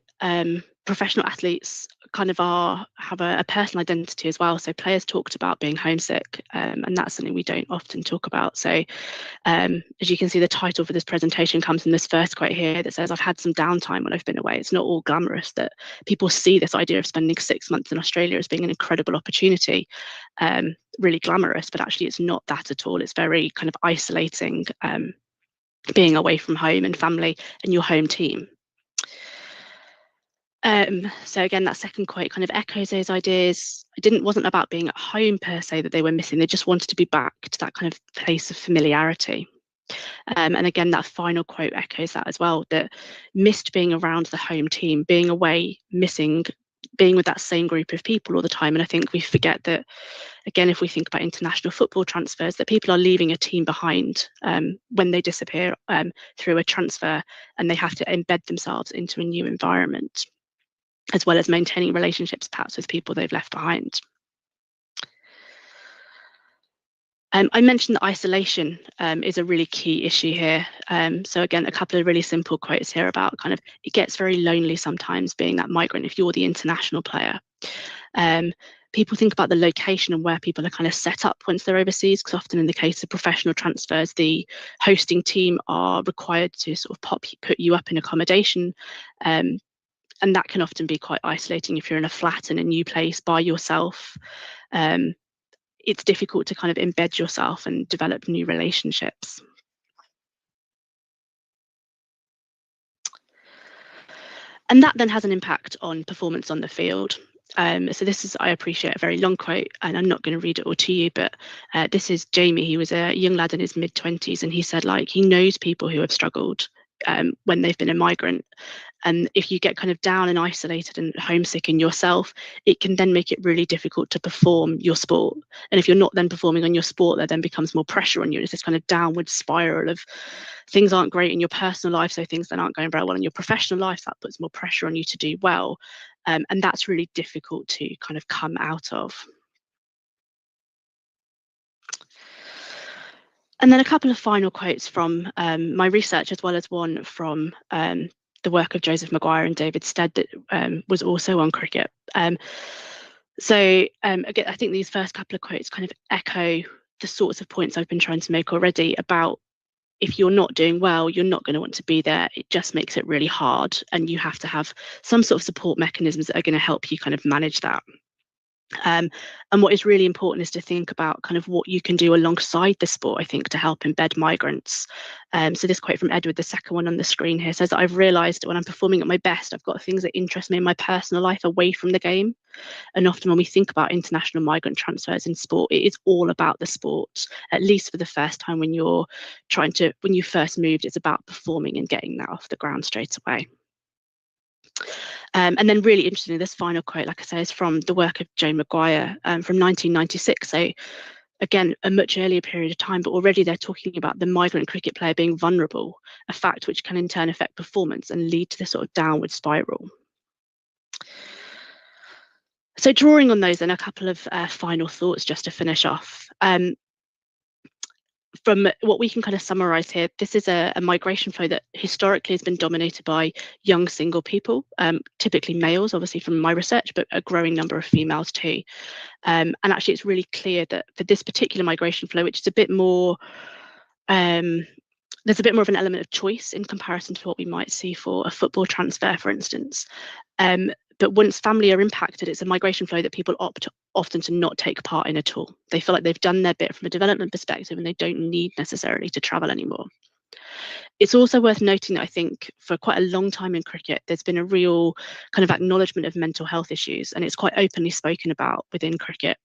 professional athletes kind of have a personal identity as well. So players talked about being homesick, and that's something we don't often talk about. So as you can see, the title for this presentation comes from this first quote here that says, "I've had some downtime when I've been away." It's not all glamorous. That people see this idea of spending 6 months in Australia as being an incredible opportunity, really glamorous, but actually it's not that at all. It's very kind of isolating, being away from home and family and your home team. So again, that second quote kind of echoes those ideas. It wasn't about being at home per se that they were missing. They just wanted to be back to that kind of place of familiarity. And again, that final quote echoes that as well, that missed being around the home team, being away, missing being with that same group of people all the time. And I think we forget that, again, if we think about international football transfers, that people are leaving a team behind when they disappear through a transfer, and they have to embed themselves into a new environment, as well as maintaining relationships perhaps with people they've left behind. I mentioned that isolation is a really key issue here. So again, a couple of really simple quotes here about kind of, it gets very lonely sometimes being that migrant if you're the international player. People think about the location and where people are kind of set up once they're overseas, because often in the case of professional transfers, the hosting team are required to sort of put you up in accommodation. And that can often be quite isolating if you're in a flat in a new place by yourself. It's difficult to kind of embed yourself and develop new relationships. And that then has an impact on performance on the field. So this is, I appreciate, a very long quote, and I'm not going to read it all to you, but this is Jamie. He was a young lad in his mid-20s, and he said, like, he knows people who have struggled when they've been a migrant. And if you get kind of down and isolated and homesick in yourself, it can then make it really difficult to perform your sport. And if you're not then performing on your sport, there then becomes more pressure on you. It's this kind of downward spiral of things aren't great in your personal life, so things that aren't going very well in your professional life, that puts more pressure on you to do well. And that's really difficult to kind of come out of. And then a couple of final quotes from my research, as well as one from the work of Joseph Maguire and David Stead that was also on cricket. So again, I think these first couple of quotes kind of echo the sorts of points I've been trying to make already about, if you're not doing well, you're not going to want to be there. It just makes it really hard, and you have to have some sort of support mechanisms that are going to help you kind of manage that. And what is really important is to think about kind of what you can do alongside the sport, I think, to help embed migrants. So this quote from Edward, the second one on the screen here, says that I've realised when I'm performing at my best, I've got things that interest me in my personal life away from the game. And often when we think about international migrant transfers in sport, it is all about the sport, at least for the first time when you're when you first moved, it's about performing and getting that off the ground straight away. And then really interestingly, this final quote, like I say, is from the work of Joe Maguire from 1996. So again, a much earlier period of time, but already they're talking about the migrant cricket player being vulnerable, a fact which can in turn affect performance and lead to this sort of downward spiral. So drawing on those, then a couple of final thoughts just to finish off. From what we can kind of summarize here, this is a migration flow that historically has been dominated by young single people, typically males, obviously from my research, but a growing number of females too. And actually it's really clear that for this particular migration flow, which is a bit more there's a bit more of an element of choice in comparison to what we might see for a football transfer, for instance. But once family are impacted, it's a migration flow that people opt often to not take part in at all. They feel like they've done their bit from a development perspective and they don't need necessarily to travel anymore. It's also worth noting that I think for quite a long time in cricket, there's been a real kind of acknowledgement of mental health issues, and it's quite openly spoken about within cricket.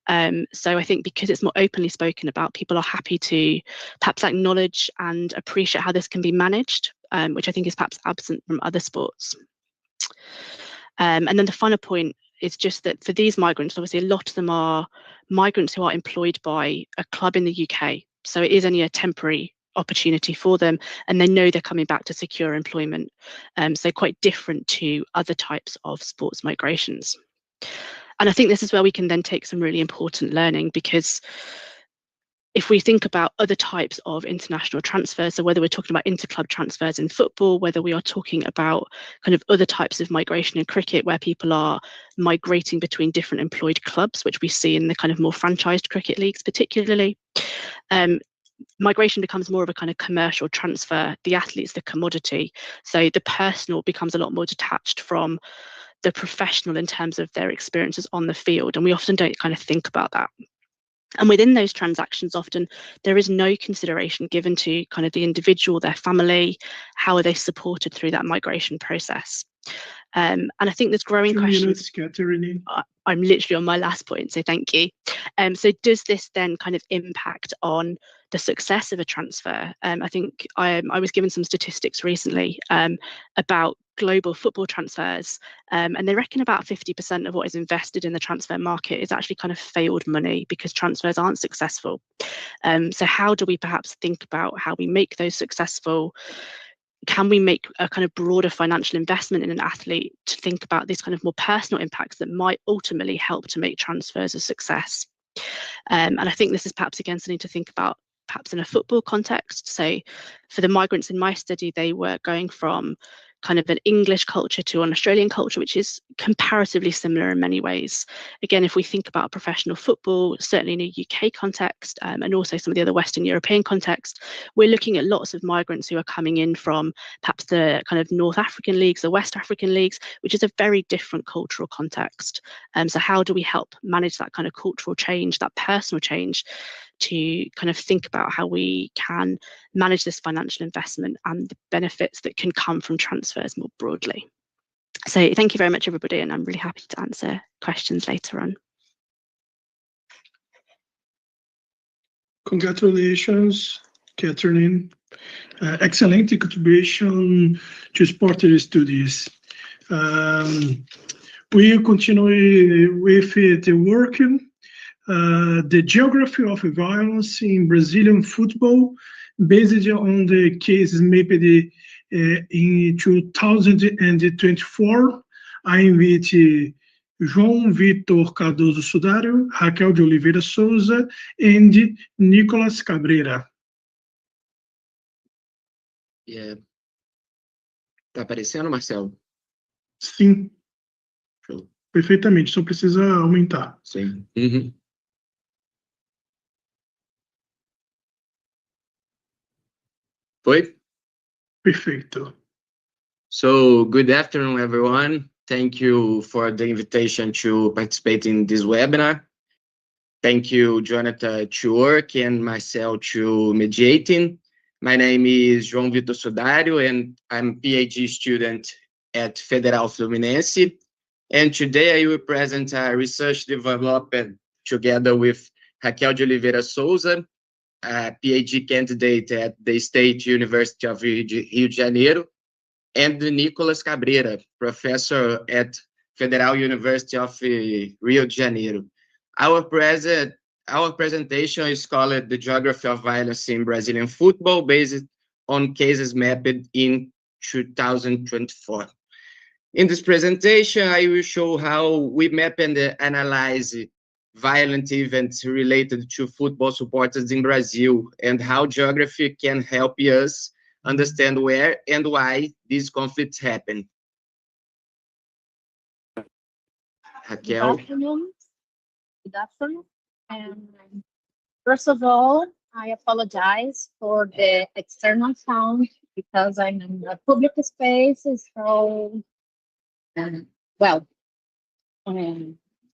So I think because it's more openly spoken about, people are happy to perhaps acknowledge and appreciate how this can be managed, which I think is perhaps absent from other sports. And then the final point is just that for these migrants, obviously a lot of them are migrants who are employed by a club in the UK. So it is only a temporary opportunity for them, and they know they're coming back to secure employment. So quite different to other types of sports migrations. And I think this is where we can then take some really important learning, because if we think about other types of international transfers, so whether we're talking about interclub transfers in football, whether we are talking about kind of other types of migration in cricket where people are migrating between different employed clubs, which we see in the kind of more franchised cricket leagues particularly, migration becomes more of a kind of commercial transfer. The athlete's the commodity. So the personal becomes a lot more detached from the professional in terms of their experiences on the field. And we often don't kind of think about that. And within those transactions, often there is no consideration given to kind of the individual, their family, how are they supported through that migration process. And I think there's growing questions. I'm literally on my last point, so thank you. So does this then kind of impact on the success of a transfer? I think I was given some statistics recently about global football transfers, and they reckon about 50% of what is invested in the transfer market is actually kind of failed money because transfers aren't successful. So how do we perhaps think about how we make those successful? Can we make a kind of broader financial investment in an athlete to think about these kind of more personal impacts that might ultimately help to make transfers a success? And I think this is perhaps again something to think about perhaps in a football context. So for the migrants in my study, they were going from kind of an English culture to an Australian culture, which is comparatively similar in many ways. Again, if we think about professional football, certainly in a UK context, and also some of the other Western European context, we're looking at lots of migrants who are coming in from perhaps the kind of North African leagues, the West African leagues, which is a very different cultural context. So how do we help manage that kind of cultural change, that personal change, to kind of think about how we can manage this financial investment and the benefits that can come from transfers more broadly. So thank you very much, everybody, and I'm really happy to answer questions later on. Congratulations, Catherine. Excellent contribution to sport studies. We continue with the work. The geography of violence in Brazilian football, based on the cases mapped in 2024. I invite João, Vitor Cardoso Sudário, Raquel de Oliveira Souza, and Nicolas Cabreira. Yeah. Tá aparecendo, Marcel? Sim. Show. Perfeitamente, só precisa aumentar. Sim. Foi? Perfeito. So, good afternoon, everyone. Thank you for the invitation to participate in this webinar. Thank you, Jonathan, to work, and Marcel to mediating. My name is João Vitor Sudário, and I'm a PhD student at Federal Fluminense. And today I will present a research development together with Raquel de Oliveira Souza, a PhD candidate at the State University of Rio de Janeiro, and Nicolas Cabreira, professor at Federal University of Rio de Janeiro. Our presentation is called The Geography of Violence in Brazilian Football, based on cases mapped in 2024. In this presentation, I will show how we map and analyze violent events related to football supporters in Brazil, and how geography can help us understand where and why these conflicts happen. Raquel. Good afternoon. And first of all, I apologize for the external sound because I'm in a public space. So, well,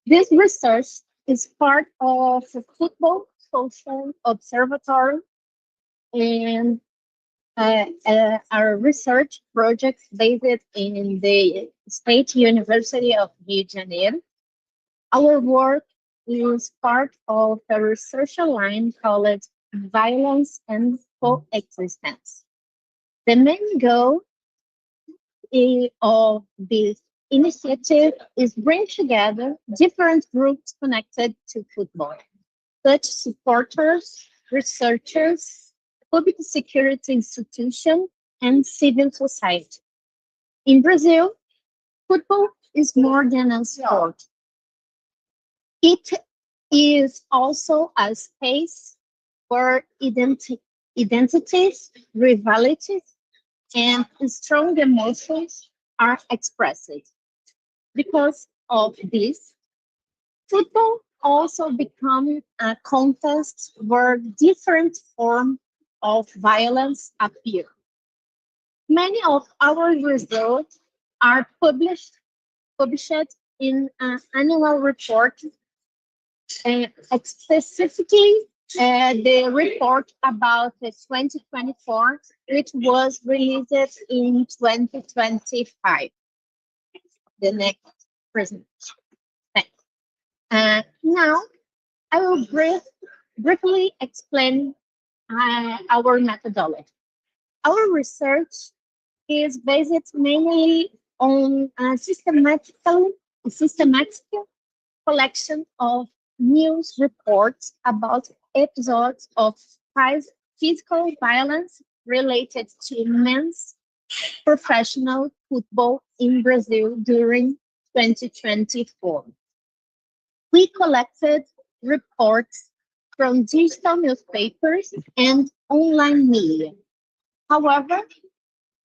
this research is part of the Football Social Observatory and our research project based in the State University of Rio de Janeiro. Our work is part of a research line called Violence and Coexistence. The main goal of this initiative is bring together different groups connected to football, such supporters, researchers, public security institutions, and civil society. In Brazil, football is more than a sport. It is also a space where identities, rivalities, and strong emotions are expressed. Because of this, football also becomes a contest where different forms of violence appear. Many of our results are published in an annual report, specifically the report about the 2024, which was released in 2025. The next presentation. Now, I will briefly explain our methodology. Our research is based mainly on a systematic collection of news reports about episodes of physical violence related to men's professional football in Brazil during 2024. We collected reports from digital newspapers and online media. However,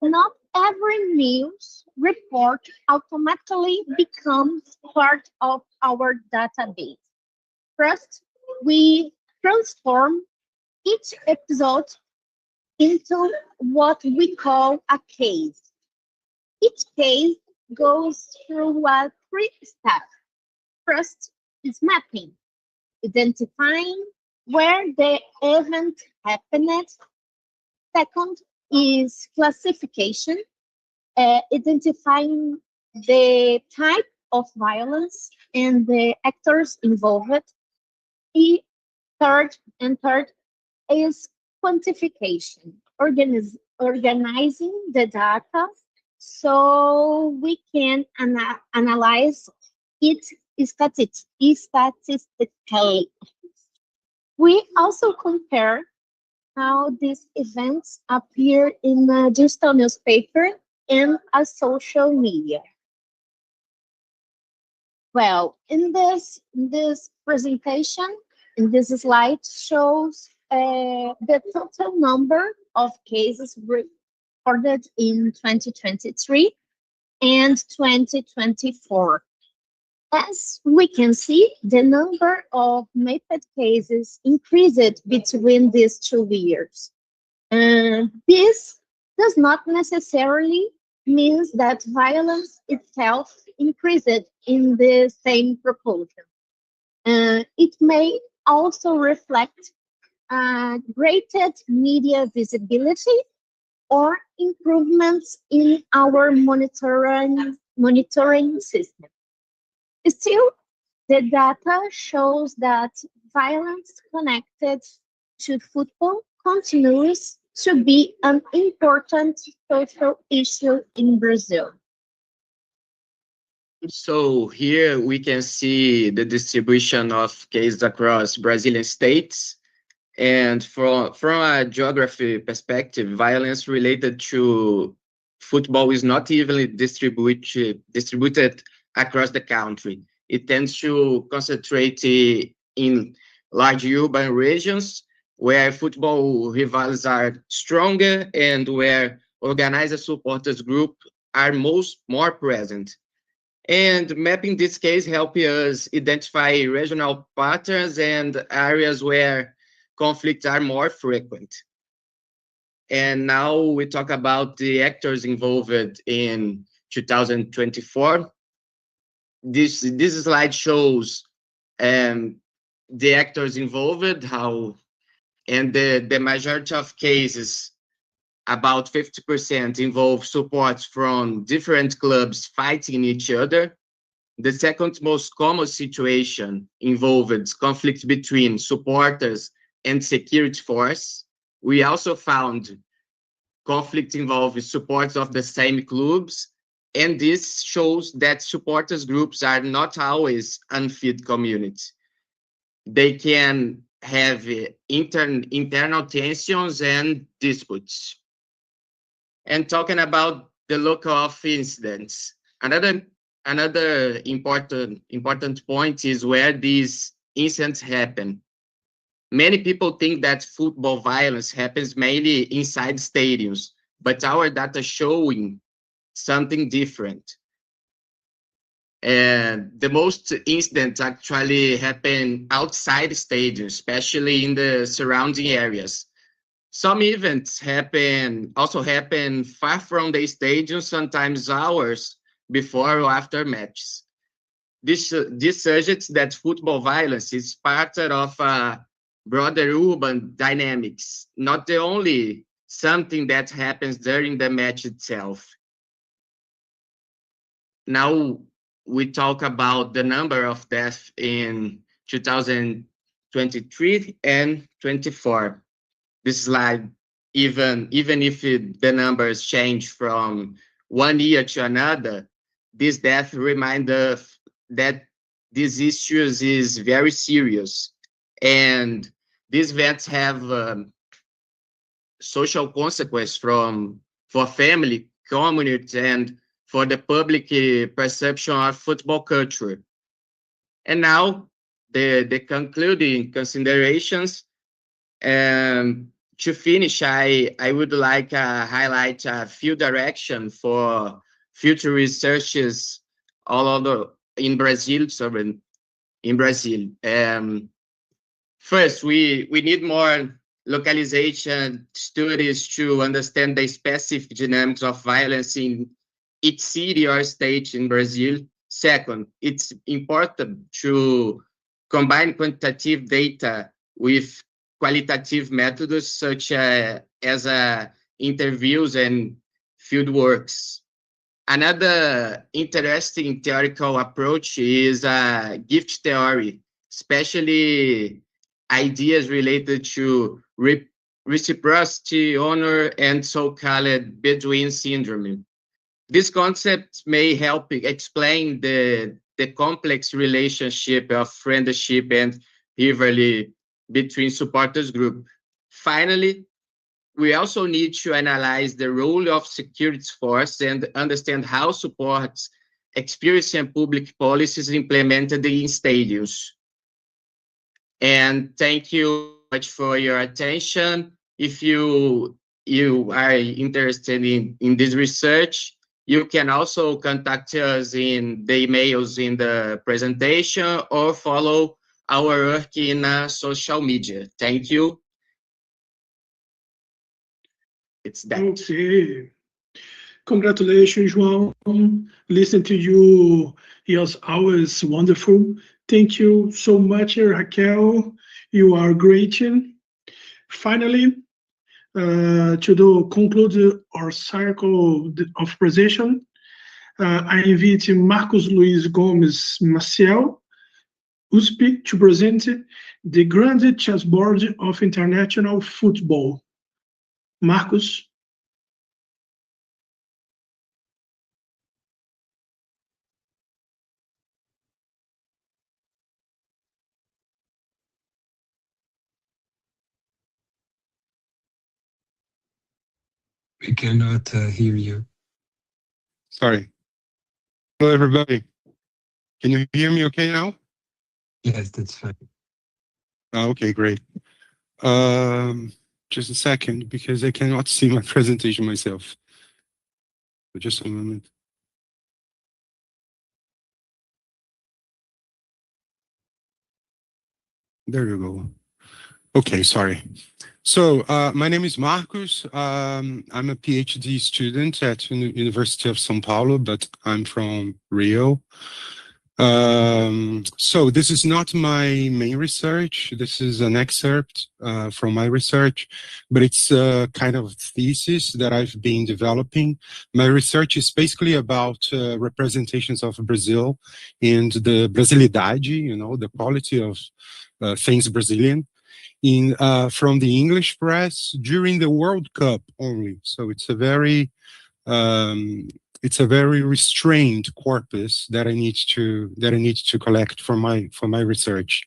not every news report automatically becomes part of our database. First, we transform each episode into what we call a case. Each case goes through a 3-step. First is mapping, identifying where the event happened. Second is classification, identifying the type of violence and the actors involved. Third is quantification, organizing the data so we can analyze it statistically. We also compare how these events appear in a digital newspaper and a social media. Well, in this presentation, in this slide shows the total number of cases recorded in 2023 and 2024. As we can see, the number of mapped cases increased between these 2 years. This does not necessarily mean that violence itself increased in the same proportion. It may also reflect greater media visibility or improvements in our monitoring system. Still, the data shows that violence connected to football continues to be an important social issue in Brazil. So here we can see the distribution of cases across Brazilian states. And from a geography perspective, violence related to football is not evenly distributed across the country. It tends to concentrate in large urban regions where football rivals are stronger and where organized supporters groups are more present. And mapping this case helps us identify regional patterns and areas where conflicts are more frequent. And now we talk about the actors involved in 2024. This slide shows the actors involved, and the majority of cases, about 50%, involve support from different clubs fighting each other. The second most common situation involved conflict between supporters and security force. We also found conflict involving supporters of the same clubs, and this shows that supporters groups are not always unfit communities. They can have internal tensions and disputes. And talking about the local of incidents, another important point is where these incidents happen. Many people think that football violence happens mainly inside stadiums, but our data showing something different. And the most incidents actually happen outside stadiums, especially in the surrounding areas. Some events also happen far from the stadium, sometimes hours before or after matches. This suggests that football violence is part of broader urban dynamics, not the only something that happens during the match itself. Now we talk about the number of deaths in 2023 and 24. This slide, even if the numbers change from one year to another, this death remind us that these issues is very serious, and these events have social consequence for family, community, and for the public perception of football culture. And now the concluding considerations. To finish, I would like to highlight a few directions for future researches all over in Brazil. First, we need more localization studies to understand the specific dynamics of violence in each city or state in Brazil. Second, it's important to combine quantitative data with qualitative methods such as interviews and fieldworks. Another interesting theoretical approach is gift theory, especially ideas related to reciprocity, honor, and so-called Bedouin syndrome. This concept may help explain the complex relationship of friendship and rivalry between supporters group. Finally, we also need to analyze the role of security force and understand how supports experience and public policies implemented in stadiums. And thank you much for your attention. If you are interested in this research, you can also contact us in the emails in the presentation or follow our work in social media. Thank you. It's that. Okay. Congratulations, João. Listen to you is always wonderful. Thank you so much, Raquel. You are great. Finally, to conclude our cycle of presentation, I invite Marcos Luiz Gomes Marcel, USP, to present the grand chessboard of international football. Marcos. We cannot hear you. Sorry. Hello, everybody. Can you hear me okay now? Yes, that's fine. Okay, great. Just a second, because I cannot see my presentation myself. So just a moment. There you go. Okay, sorry. So my name is Marcos. I'm a PhD student at University of São Paulo, but I'm from Rio. So this is not my main research. This is an excerpt from my research, but it's a kind of thesis that I've been developing. My research is basically about representations of Brazil and the Brasilidade, you know, the quality of things Brazilian in from the English press during the World Cup only. So it's a very restrained corpus that I need to collect for my research.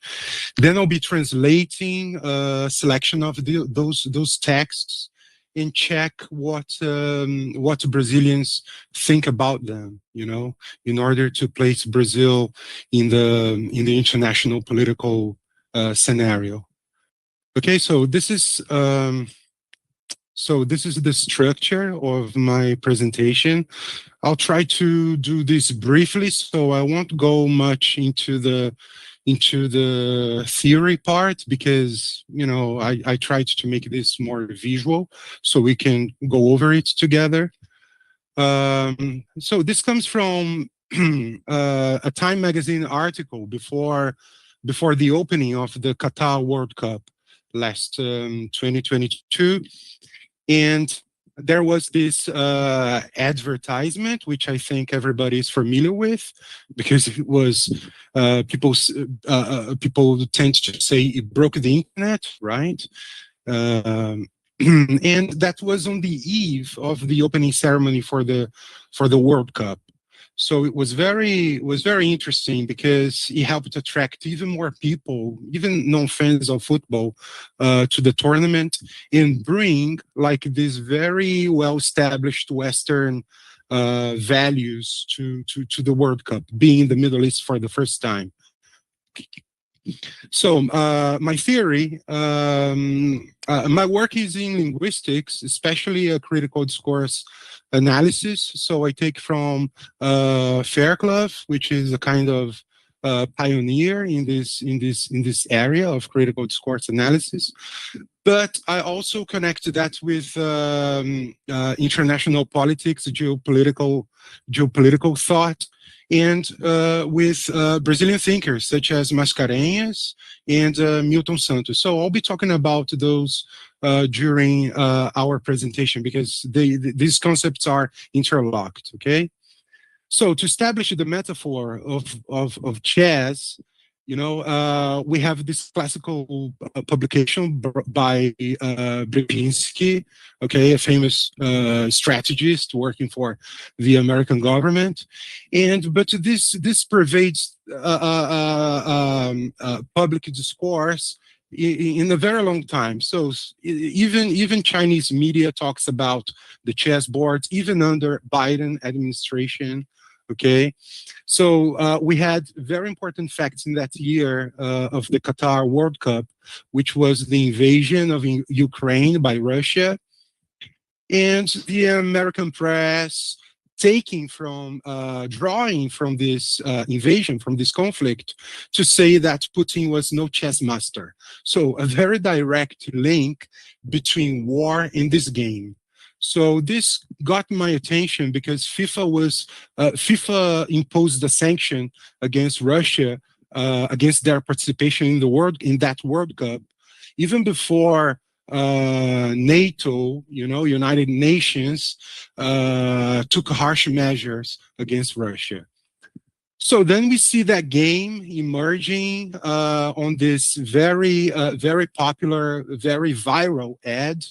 Then I'll be translating a selection of those texts and check what Brazilians think about them, you know, in order to place Brazil in the international political scenario. Okay, so this is the structure of my presentation. I'll try to do this briefly, so I won't go much into the theory part because, you know, I tried to make this more visual so we can go over it together. So this comes from a Time magazine article before the opening of the Qatar World Cup last 2022, and there was this advertisement, which I think everybody is familiar with, because it was people tend to say it broke the internet, right? And that was on the eve of the opening ceremony for the World Cup. So it was very interesting because it helped attract even more people, even non-fans of football, to the tournament and bring like these very well-established Western values to the World Cup, being in the Middle East for the first time. So my theory, my work is in linguistics, especially a critical discourse analysis. So I take from Fairclough, which is a kind of pioneer in this area of critical discourse analysis. But I also connect that with international politics, geopolitical thought, and with Brazilian thinkers such as Mascarenhas and Milton Santos. So I'll be talking about those during our presentation because these concepts are interlocked, okay? So to establish the metaphor of chess, you know, we have this classical publication by Brzezinski, okay, a famous strategist working for the American government, but this pervades public discourse in a very long time. So even Chinese media talks about the chessboard, even under Biden administration. Okay, so we had very important facts in that year of the Qatar World Cup, which was the invasion of Ukraine by Russia, and the American press drawing from this invasion, from this conflict, to say that Putin was no chess master. So a very direct link between war and this game. So this got my attention because FIFA imposed a sanction against Russia against their participation in that World Cup, even before NATO, you know, United Nations, took harsh measures against Russia. So then we see that game emerging on this very popular, very viral ad.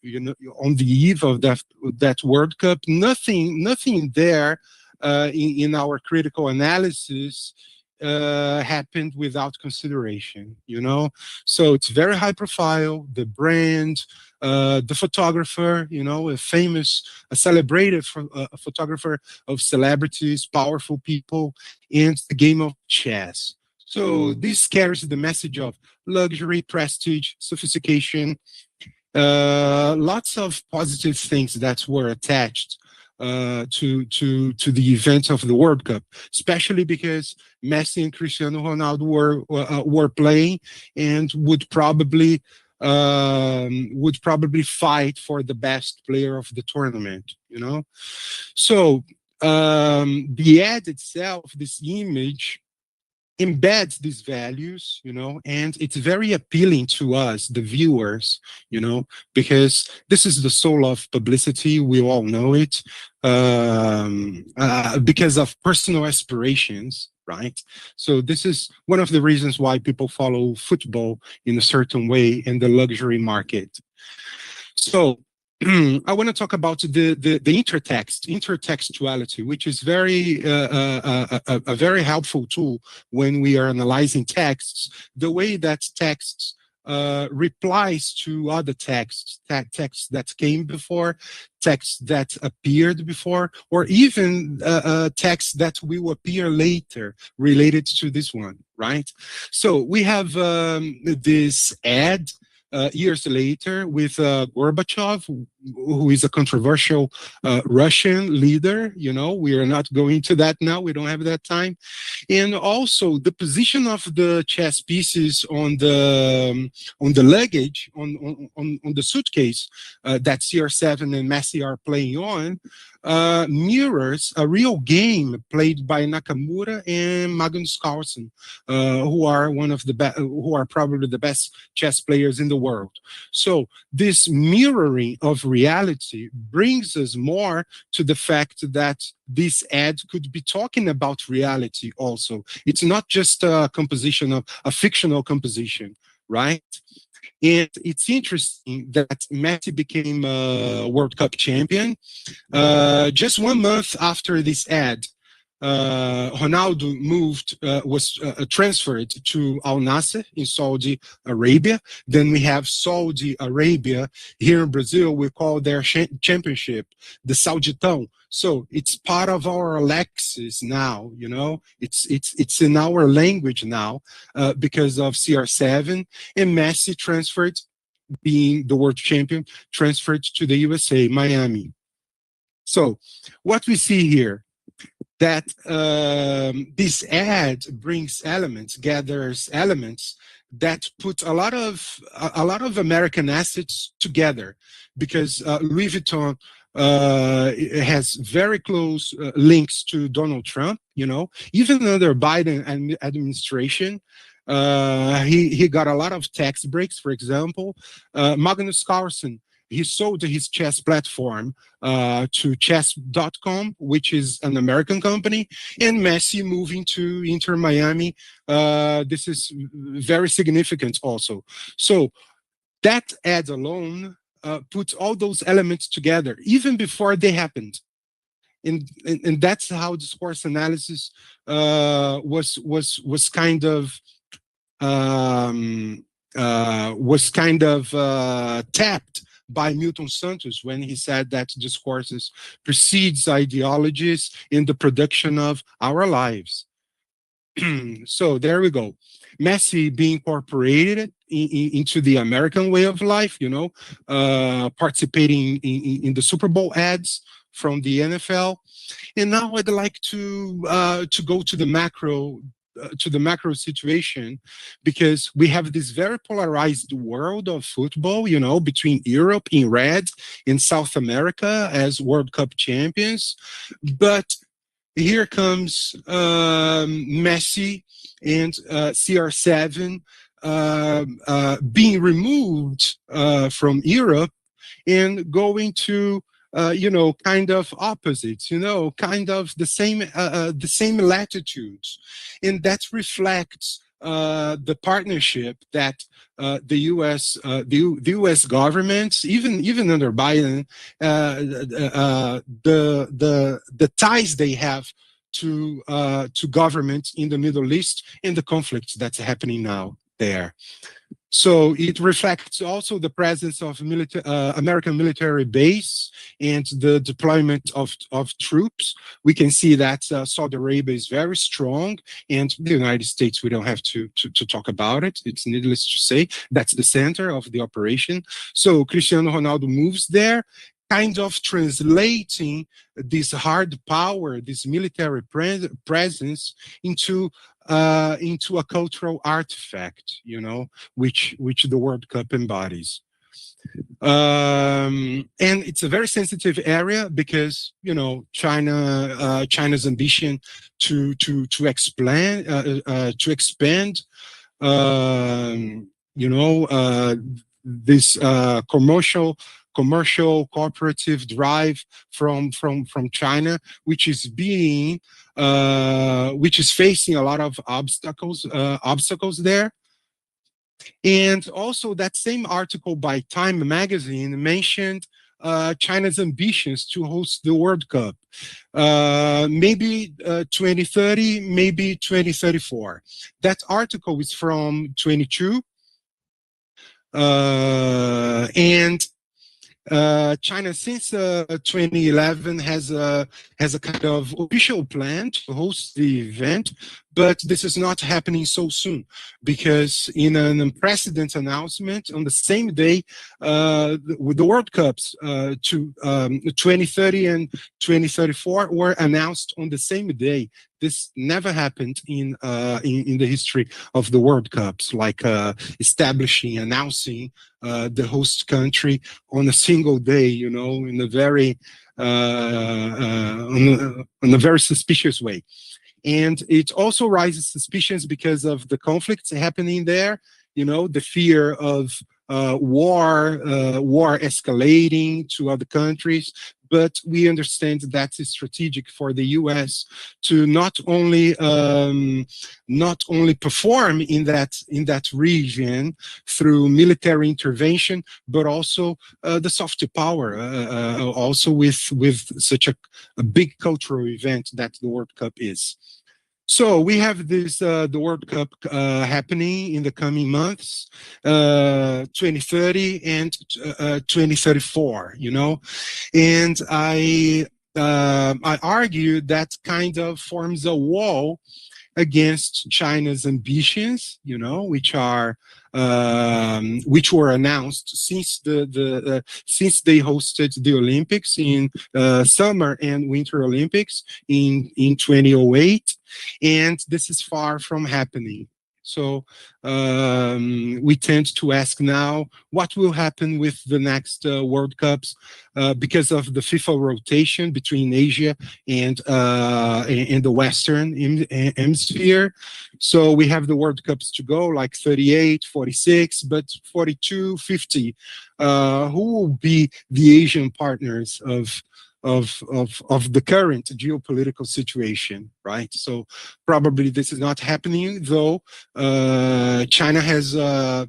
You know, on the eve of that World Cup, nothing there in our critical analysis happened without consideration, you know. So it's very high profile, the brand, the photographer, you know, a celebrated photographer of celebrities, powerful people, and the game of chess. So this carries the message of luxury, prestige, sophistication, lots of positive things that were attached to the event of the World Cup, especially because Messi and Cristiano Ronaldo were playing and would probably fight for the best player of the tournament, you know. So the ad itself, this image, embeds these values, you know, and it's very appealing to us, the viewers, you know, because this is the soul of publicity. We all know it, because of personal aspirations, right? So this is one of the reasons why people follow football in a certain way in the luxury market. So I want to talk about the intertextuality, which is very a very helpful tool when we are analyzing texts. The way that texts replies to other texts, texts that came before, texts that appeared before, or even texts that will appear later related to this one, right? So we have this ad. Years later, with Gorbachev, who is a controversial Russian leader. You know, we are not going to that now. We don't have that time. And also the position of the chess pieces on the luggage, on the suitcase that CR7 and Messi are playing on, mirrors a real game played by Nakamura and Magnus Carlsen, who are probably the best chess players in the world. So this mirroring of reality brings us more to the fact that this ad could be talking about reality also. It's not just a composition of a fictional composition, right? And it's interesting that Messi became a World Cup champion just 1 month after this ad. Ronaldo was transferred to Al Nassr in Saudi Arabia. Then we have Saudi Arabia. Here in Brazil, we call their championship the Sauditão. So it's part of our lexis now, you know, it's in our language now because of CR7, and Messi transferred, being the world champion, transferred to the USA, Miami. So what we see here, that this ad brings elements, gathers elements that put a lot of American assets together, because Louis Vuitton has very close links to Donald Trump. You know, even under Biden administration, he got a lot of tax breaks. For example, Magnus Carlsen, he sold his chess platform to chess.com, which is an American company, and Messi moving to Inter Miami. This is very significant also. So that ad alone puts all those elements together, even before they happened. And that's how discourse analysis was kind of tapped by Milton Santos when he said that discourses precedes ideologies in the production of our lives. So there we go. Messi being incorporated into the American way of life, you know, participating in the Super Bowl ads from the NFL. And now I'd like to go to the macro situation, because we have this very polarized world of football, you know, between Europe in red and South America as World Cup champions. But here comes Messi and CR7 being removed from Europe and going to you know, kind of opposites, you know, kind of the same latitudes, and that reflects the partnership that the U.S. government, even under Biden, the ties they have to government in the Middle East and the conflicts that's happening now there. So it reflects also the presence of American military base and the deployment of troops. We can see that Saudi Arabia is very strong, and the United States, we don't have to talk about it. It's needless to say, that's the center of the operation. So Cristiano Ronaldo moves there, kind of translating this hard power, this military presence into a cultural artifact, you know, which the World Cup embodies. And it's a very sensitive area because, you know, China's ambition to expand, you know, this commercial cooperative drive from China, which is facing a lot of obstacles there. And also that same article by Time magazine mentioned China's ambitions to host the World Cup. Maybe 2030, maybe 2034. That article is from 22. And China, since 2011, has a kind of official plan to host the event, but this is not happening so soon because in an unprecedented announcement on the same day with the World Cups to 2030 and 2034 were announced on the same day. This never happened in the history of the World Cups, like announcing the host country on a single day, you know, in a very on a very suspicious way. And it also raises suspicions because of the conflicts happening there, you know, the fear of war escalating to other countries. But we understand that it's strategic for the U.S. to not only perform in that region through military intervention, but also the soft power, also with such a big cultural event that the World Cup is. So we have this the World Cup happening in the coming months, 2030 and 2034. You know, and I argue that kind of forms a wall against China's ambitions, you know, which were announced since since they hosted the Olympics in Summer and Winter Olympics in 2008, and this is far from happening. So we tend to ask now what will happen with the next World Cups because of the FIFA rotation between Asia and the Western Hemisphere. So we have the World Cups to go, like 38, 46, but 42, 50. Who will be the Asian partners of the current geopolitical situation, right? So probably this is not happening, though. China has an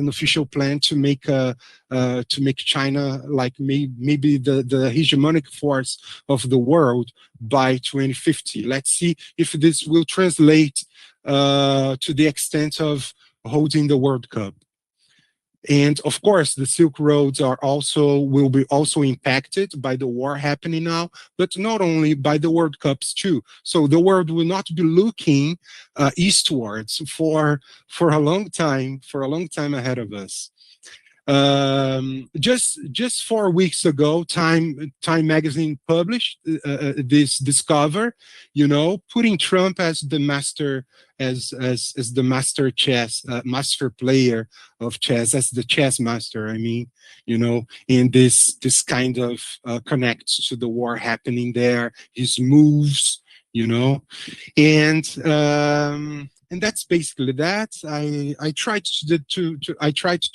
official plan to make China like maybe the hegemonic force of the world by 2050. Let's see if this will translate to the extent of holding the World Cup. And of course, the Silk Roads will be impacted by the war happening now, but not only by the World Cups too. So the world will not be looking eastwards for a long time ahead of us. Just 4 weeks ago, Time magazine published this discover, you know, putting Trump as the master master player of chess, as the chess master. I mean, you know, and this kind of connects to the war happening there, his moves, you know, and that's basically that. I tried to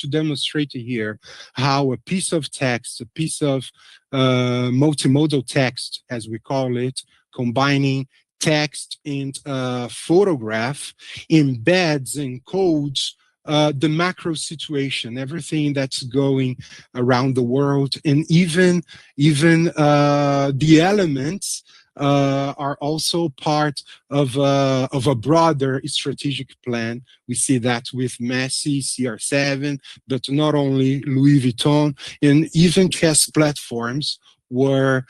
demonstrate here how a piece of text, a piece of multimodal text, as we call it, combining text and photograph, embeds and codes the macro situation, everything that's going around the world, and even the elements are also part of a broader strategic plan. We see that with Messi, CR7, but not only Louis Vuitton, and even chess platforms were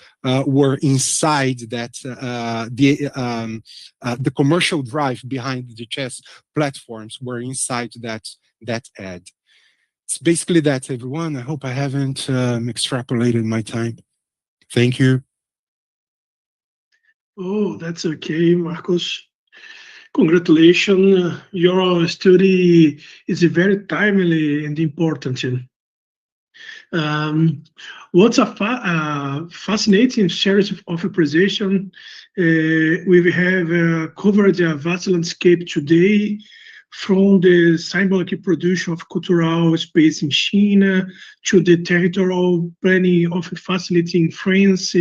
inside that the commercial drive behind the chess platforms were inside that ad. it's basically that, everyone. I hope I haven't extrapolated my time. Thank you. Oh, that's okay, Marcos. Congratulations. Your study is very timely and important. What's a fascinating series of presentation. We have covered a vast landscape today, from the symbolic production of cultural space in China to the territorial planning of a facility in France,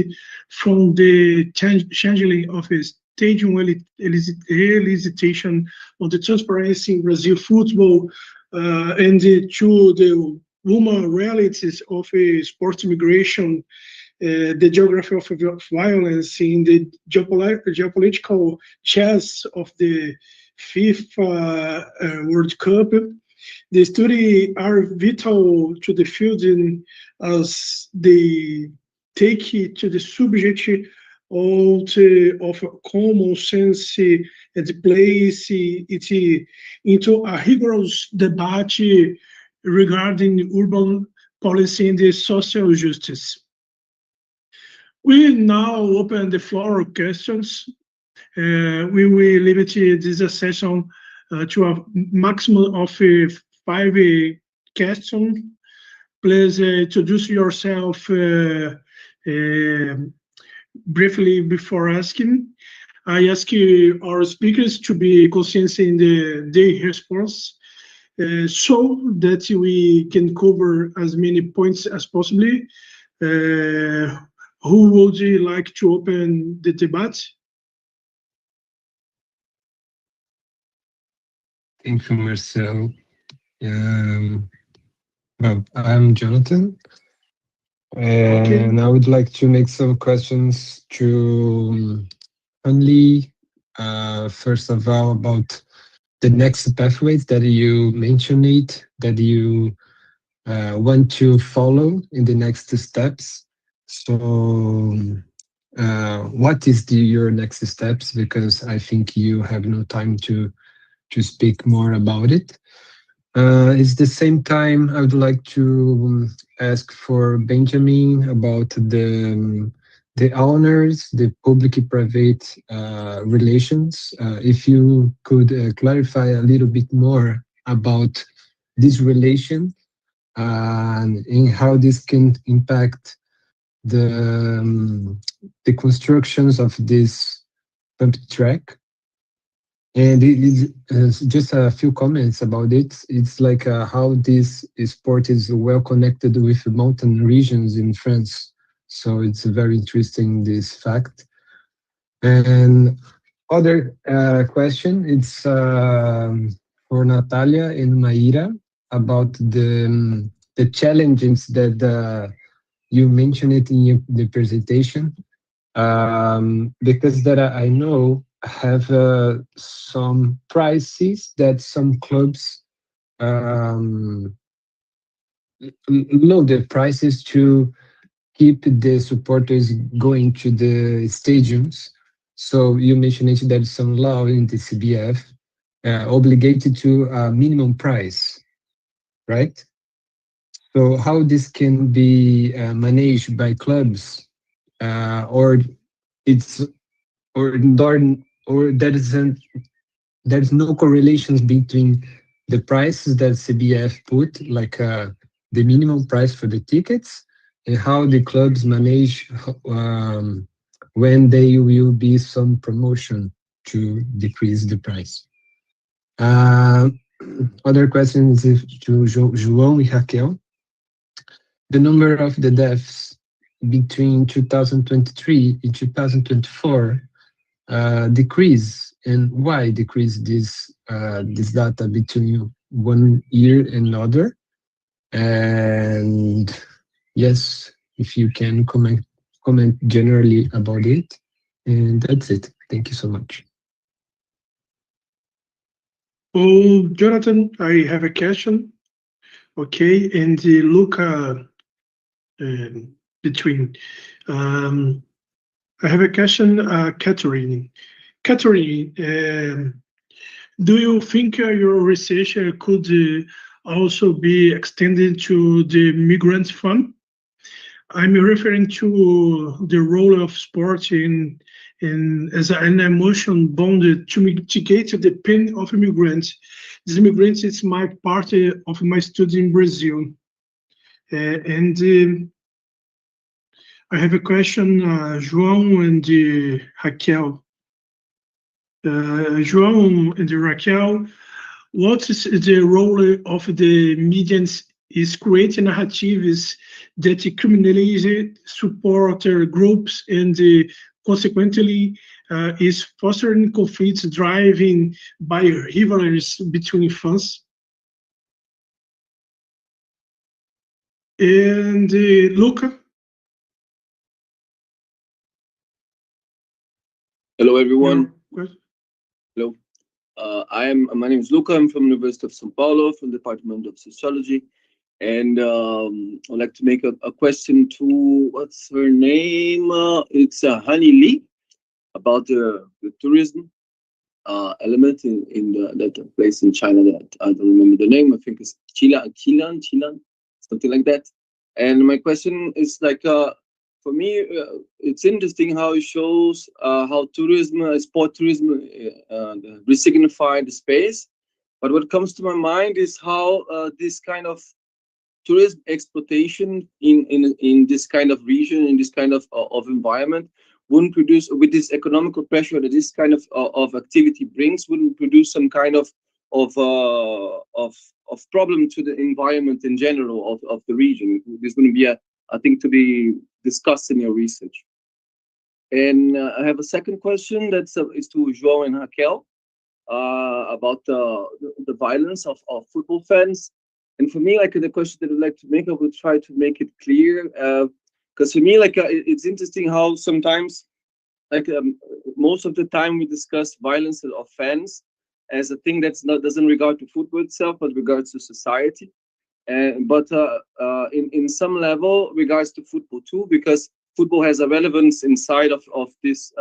from the changeling of a stadium elitization on the transparency in Brazil football, and to the woman realities of sports migration, the geography of violence in the geopolitical chess of the FIFA World Cup. The study are vital to the field as they take to the subject of common sense and place it into a rigorous debate regarding urban policy and the social justice. We now open the floor of questions. We will limit this session to a maximum of 5 questions. Please introduce yourself briefly before asking. I ask our speakers to be conscious in their response, so that we can cover as many points as possible. Who would you like to open the debate? Thank you, Marcel. Well, I'm Jonathan, and I would like to make some questions to Hanyi. First of all, about the next pathways that you mentioned, that you want to follow in the next steps. So what is your next steps? Because I think you have no time to speak more about it. It's the same time I would like to ask for Benjamin about the honors, the public-private relations. If you could clarify a little bit more about this relation and in how this can impact the constructions of this pump track. And it is just a few comments about it. It's like how this sport is well connected with mountain regions in France. So it's very interesting, this fact. And other question, it's for Nathalia and Maíra about the challenges that you mentioned it in the presentation, because that I know have some prices that some clubs lower the prices to keep the supporters going to the stadiums. So you mentioned that some law in the CBF obligated to a minimum price, right? So how this can be managed by clubs, or there's no correlations between the prices that CBF put, like the minimum price for the tickets, and how the clubs manage when there will be some promotion to decrease the price. Other questions to João and Raquel. The number of the deaths between 2023 and 2024 decrease, and why decrease this data between 1 year and another? And yes, if you can comment generally about it, and that's it. Thank you so much. Oh, Jonathan, I have a question. Okay, and look between. I have a question, Catherine. Catherine, do you think your research could also be extended to the migrant fund. I'm referring to the role of sport as an emotion bonded to mitigate the pain of immigrants. These immigrants is my part of my study in Brazil. I have a question, João and Raquel. João and Raquel, what is the role of the media is creating narratives that criminalize supporter groups and consequently is fostering conflicts driven by rivalries between fans? And Luca? Hello, everyone. Yeah. Hello. My name is Luca. I'm from University of São Paulo, from the Department of Sociology. And I'd like to make a question to, what's her name? It's Hanyi about the tourism element in that place in China that I don't remember the name. I think it's Qilian, something like that. And my question is like, for me, it's interesting how it shows how tourism, sport tourism, resignify the space. But what comes to my mind is how this kind of tourism exploitation in this kind of region, in this kind of environment, wouldn't produce, with this economical pressure that this kind of activity brings, wouldn't produce some kind of problem to the environment in general of the region. There's going to be I think, to be discussed in your research. And I have a second question that's is to João and Raquel about the violence of football fans. And for me, like the question that I'd like to make, I would try to make it clear, because for me, like it's interesting how sometimes, like most of the time, we discuss violence of fans as a thing that's doesn't regard to football itself, but regards to society. But in some level regards to football too, because football has a relevance inside of this,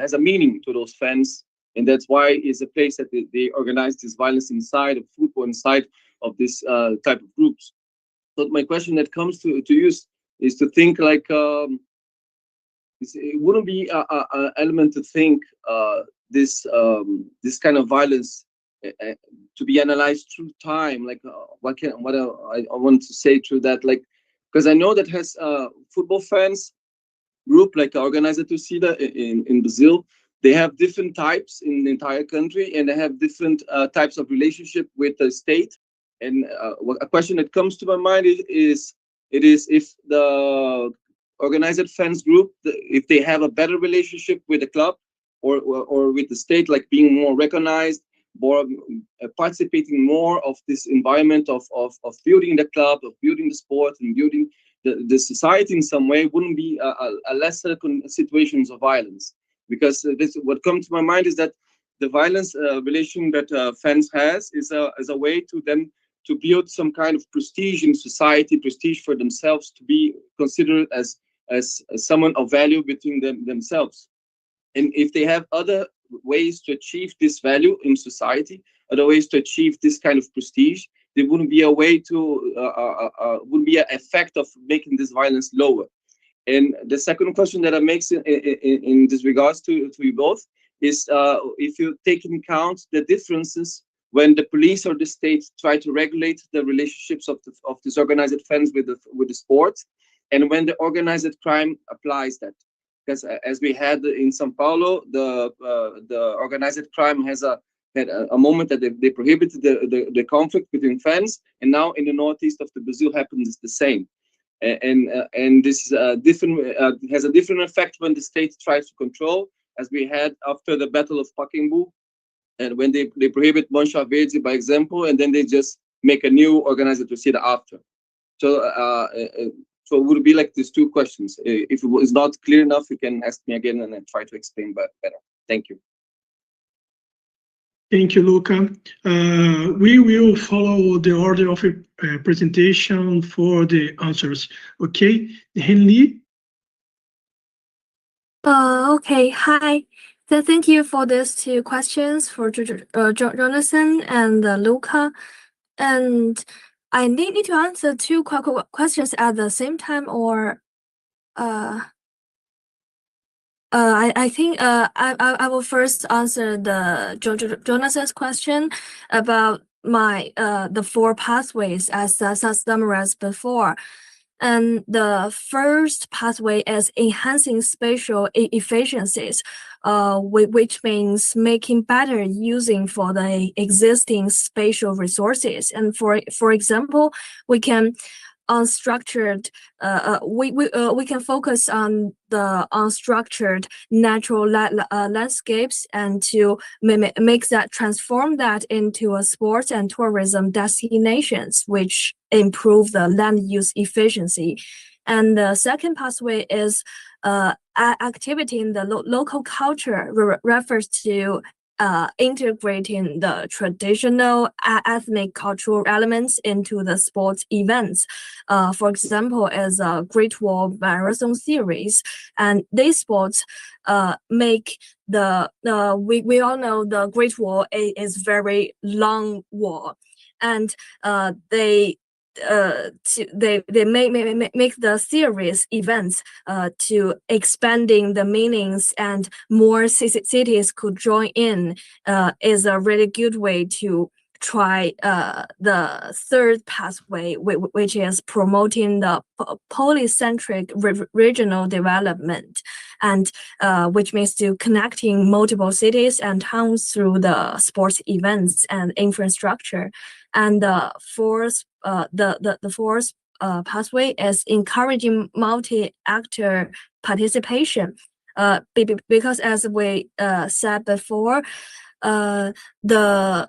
has a meaning to those fans, and that's why it's a place that they organize this violence inside of football, inside of this type of groups. So my question that comes to you is to think like, it wouldn't be an element to think this kind of violence to be analyzed through time, like what I want to say through that, like, because I know that has football fans group like Organized Torcida in Brazil, they have different types in the entire country, and they have different types of relationship with the state. And a question that comes to my mind is if the organized fans group, if they have a better relationship with the club or with the state, like being more recognized, more participating more of this environment of building the club, of building the sport, and building the society in some way, wouldn't be a lesser situations of violence. Because what comes to my mind is that the violence relation that fans has is a way to them to build some kind of prestige in society, prestige for themselves, to be considered as someone of value between themselves. And if they have other ways to achieve this value in society, other ways to achieve this kind of prestige, there wouldn't be a way to, wouldn't be an effect of making this violence lower. And the second question that I make in this regards to you both is if you take into account the differences when the police or the state try to regulate the relationships of these organized fans with the sport, and when the organized crime applies that. Because as we had in São Paulo, the organized crime had a moment that they prohibited the conflict between fans, and now in the northeast of the Brazil happens the same. And this different has a different effect when the state tries to control, as we had after the Battle of Pacaembu, and when they prohibit Mancha Verde, by example, and then they just make a new organized torcida after. So it would be like these two questions. If it was not clear enough, you can ask me again and I try to explain better. Thank you. Thank you, Luca. We will follow the order of presentation for the answers. Okay, Hanyi. Okay, hi. So thank you for these two questions for Jonathan and Luca. And I need to answer two questions at the same time, or I think I will first answer the Jonas's question about the 4 pathways as summarized before. And the first pathway is enhancing spatial efficiencies, which means making better using for the existing spatial resources. And for example, we can unstructured we can focus on the unstructured natural landscapes and to transform that into a sports and tourism destinations, which improve the land use efficiency. And the second pathway is activity in the local culture, refers to integrating the traditional ethnic cultural elements into the sports events. For example, as a Great Wall Marathon series, and these sports make we all know the Great Wall is very long wall, and they make the series events to expanding the meanings, and more cities could join in is a really good way to try the third pathway, which is promoting the polycentric regional development, and which means to connecting multiple cities and towns through the sports events and infrastructure. And the fourth pathway is encouraging multi-actor participation, because as we said before, the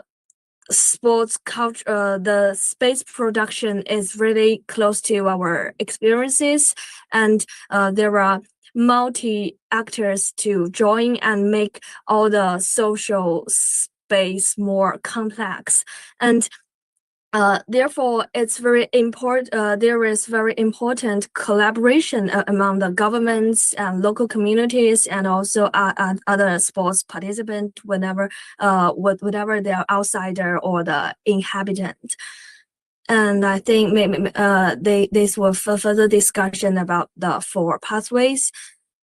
sports culture, the space production is really close to our experiences, and there are multi-actors to join and make all the social space more complex. And therefore, it's very important. There is very important collaboration among the governments and local communities, and also other sports participants, whenever they are outsider or the inhabitant. And I think maybe this will further discussion about the 4 pathways.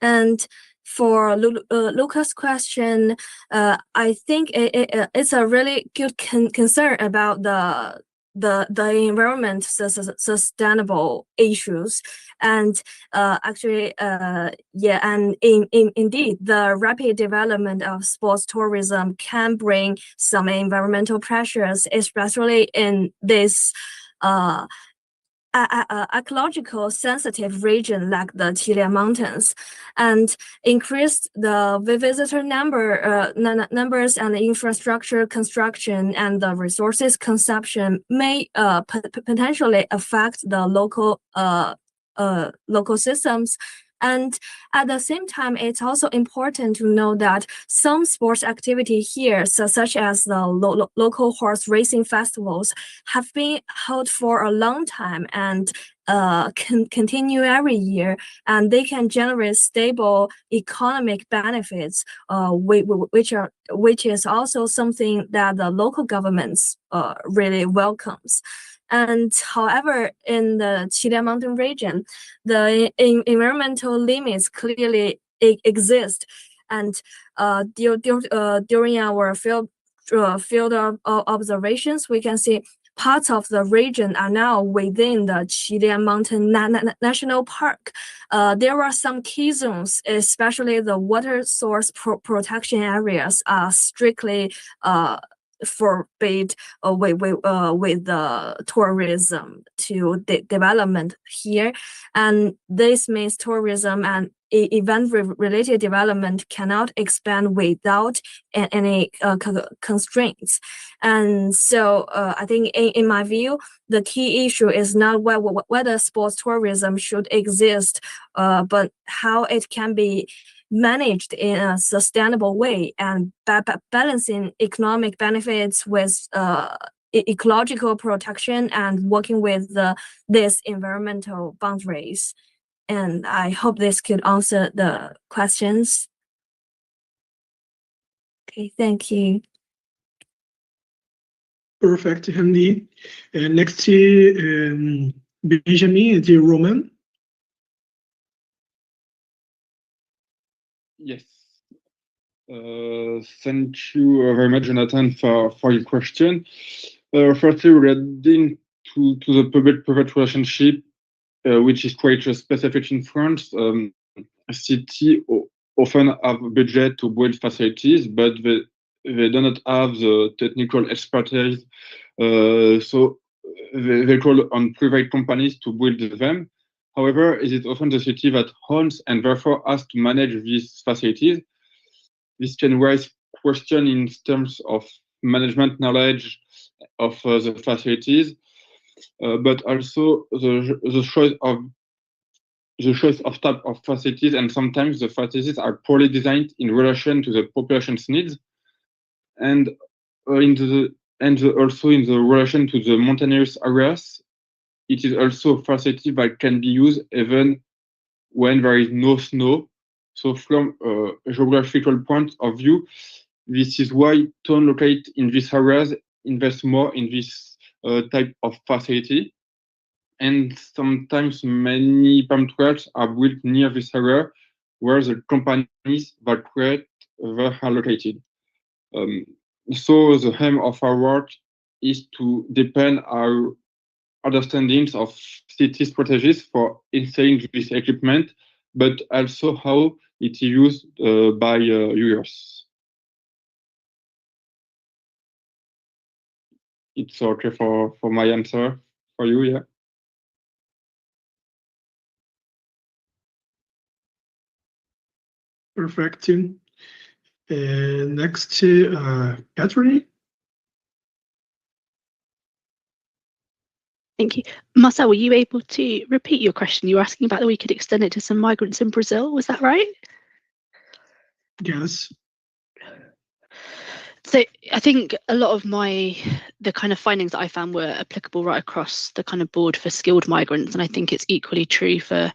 And for Lucas' question, I think it's a really good concern about the environment sustainable issues, and actually and indeed the rapid development of sports tourism can bring some environmental pressures, especially in this ecological sensitive region like the Qilian Mountains, and increased the visitor numbers and the infrastructure construction and the resources consumption may potentially affect the local systems. And at the same time, it's also important to know that some sports activity here, such as the local horse racing festivals, have been held for a long time and can continue every year, and they can generate stable economic benefits, which is also something that the local governments really welcomes. And however, in the Qilian Mountain region, the environmental limits clearly exist. And during our field observations, we can see parts of the region are now within the Qilian Mountain National Park. There are some key zones, especially the water source protection areas, are strictly forbid with the tourism to development here, and this means tourism and event-related development cannot expand without any constraints. And so I think in my view, the key issue is not whether sports tourism should exist, but how it can be managed in a sustainable way, and balancing economic benefits with ecological protection and working with these environmental boundaries. And I hope this could answer the questions. Okay, thank you. Perfect, Hanyi. Next, Benjamin, the Romain. Yes. Thank you very much, Jonathan, for your question. Firstly, regarding to the public-private relationship, which is quite specific in France, city often have a budget to build facilities, but they do not have the technical expertise, so they call on private companies to build them. However, it is often the city that owns and therefore has to manage these facilities. This can raise questions in terms of management knowledge of the facilities, but also the choice of type of facilities, and sometimes the facilities are poorly designed in relation to the population's needs, and also in the relation to the mountainous areas. It is also a facility that can be used even when there is no snow. So from a geographical point of view, this is why town located in these areas invest more in this type of facility. And sometimes many palm trees are built near this area where the companies that create them are located. So the aim of our work is to deepen our understandings of city strategies for installing this equipment, but also how it is used by users. It's okay for my answer for you, yeah. Perfect. Next, Catherine. Thank you. Marcel, were you able to repeat your question? You were asking about that we could extend it to some migrants in Brazil, was that right? Yes. So I think a lot of the kind of findings that I found were applicable right across the kind of board for skilled migrants. And I think it's equally true for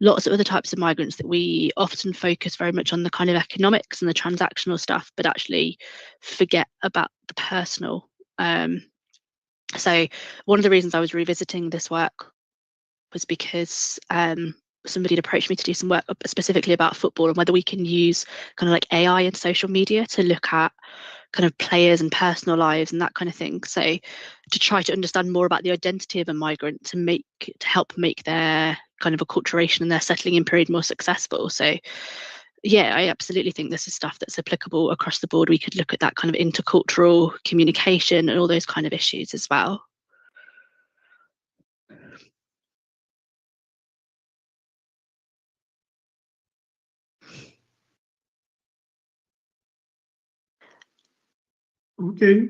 lots of other types of migrants, that we often focus very much on the kind of economics and the transactional stuff, but actually forget about the personal. So one of the reasons I was revisiting this work was because somebody had approached me to do some work specifically about football and whether we can use kind of like AI and social media to look at kind of players and personal lives and that kind of thing. So to try to understand more about the identity of a migrant to help make their kind of acculturation and their settling in period more successful. So yeah, I absolutely think this is stuff that's applicable across the board. We could look at that kind of intercultural communication and all those kind of issues as well. Okay.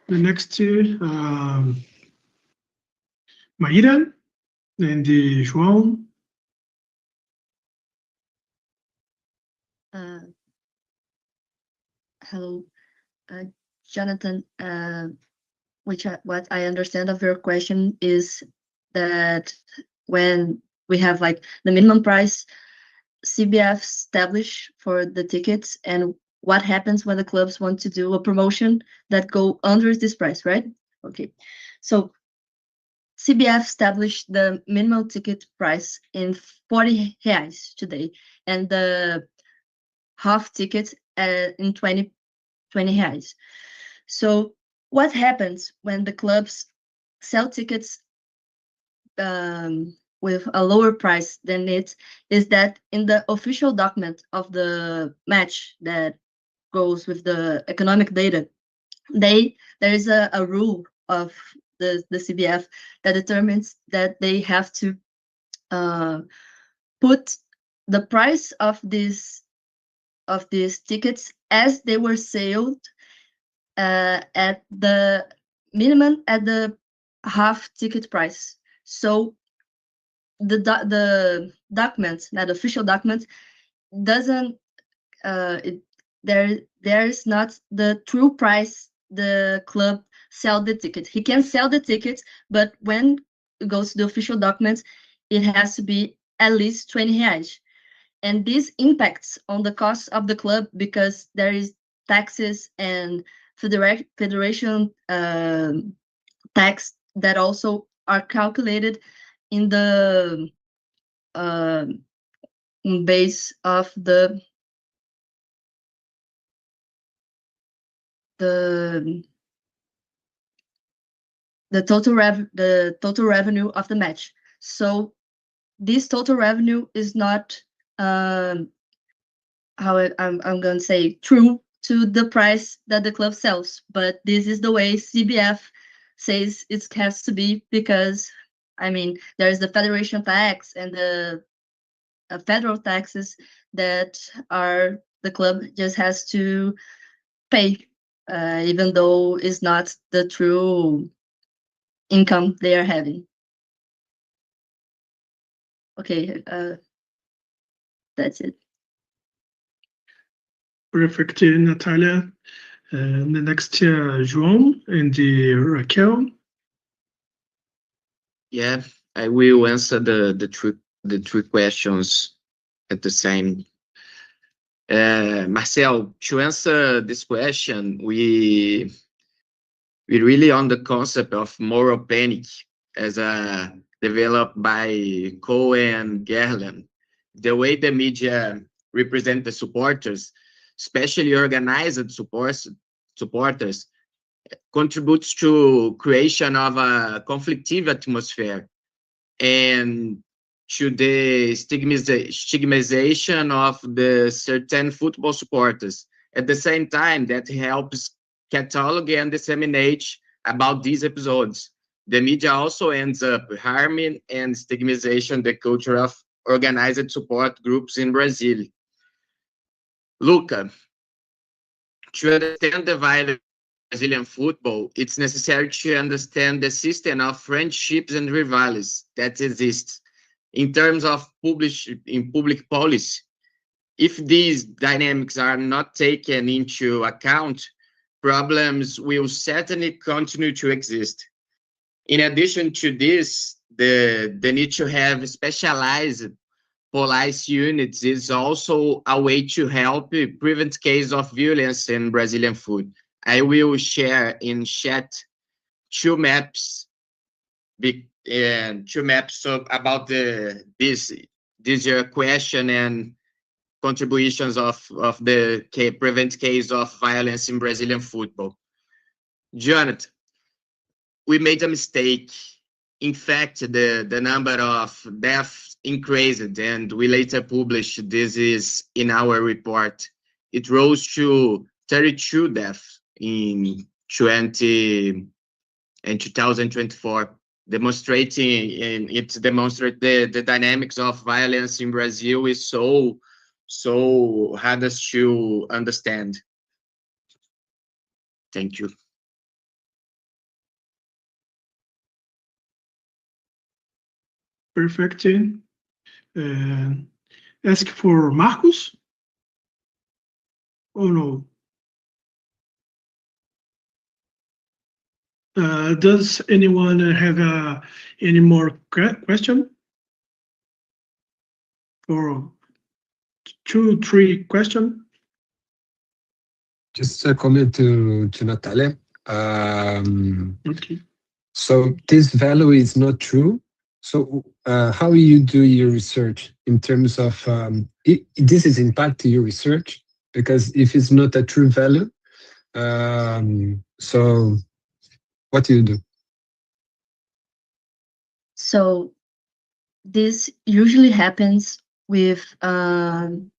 The next, Maíra, and João. Hello, Jonathan. What I understand of your question is that when we have like the minimum price CBF established for the tickets, and what happens when the clubs want to do a promotion that go under this price, right? Okay, so CBF established the minimum ticket price in 40 reais today, and the half ticket in 20 reais. So what happens when the clubs sell tickets with a lower price than it is that in the official document of the match that goes with the economic data, there is a rule of the CBF that determines that they have to put the price of these tickets as they were sold at the minimum at the half ticket price. So the document, that official document, doesn't there's not the true price the club sell the ticket. He can sell the ticket, but when it goes to the official documents, it has to be at least 20 reais. And this impacts on the cost of the club because there is taxes and federation tax that also are calculated in the base of the total revenue of the match. So this total revenue is not I'm going to say true to the price that the club sells, but this is the way CBF says it has to be, because I mean there's the federation tax and the federal taxes that are the club just has to pay, even though it's not the true income they are having. Okay, that's it. Perfect, Nathalia. And the next, João and Raquel. Yeah, I will answer the three questions at the same. Marcel, to answer this question, we really on the concept of moral panic as developed by Cohen and Gerland. The way the media represent the supporters, especially organized supporters, contributes to creation of a conflictive atmosphere and to the stigmatization of the certain football supporters. At the same time, that helps catalog and disseminate about these episodes. The media also ends up harming and stigmatization the culture of organized support groups in Brazil. Luca, to understand the violence of Brazilian football, it's necessary to understand the system of friendships and rivals that exists. In terms of public policy, if these dynamics are not taken into account, problems will certainly continue to exist. In addition to this, the need to have specialized police units is also a way to help prevent cases of violence in Brazilian football. I will share in chat two maps about this your question and contributions of the prevent case of violence in Brazilian football. Jonathan, we made a mistake. In fact, the number of deaths increased, and we later published this is in our report. It rose to 32 deaths in 2024, demonstrating, and it demonstrates the dynamics of violence in Brazil is so hard to understand. Thank you. Perfect. Ask for Marcos. Oh no. Does anyone have any more question? Or 2, 3 question? Just a comment to Nathalia. Okay. So this value is not true. So how you do your research in terms of this is impact your research, because if it's not a true value, so what do you do? So this usually happens with the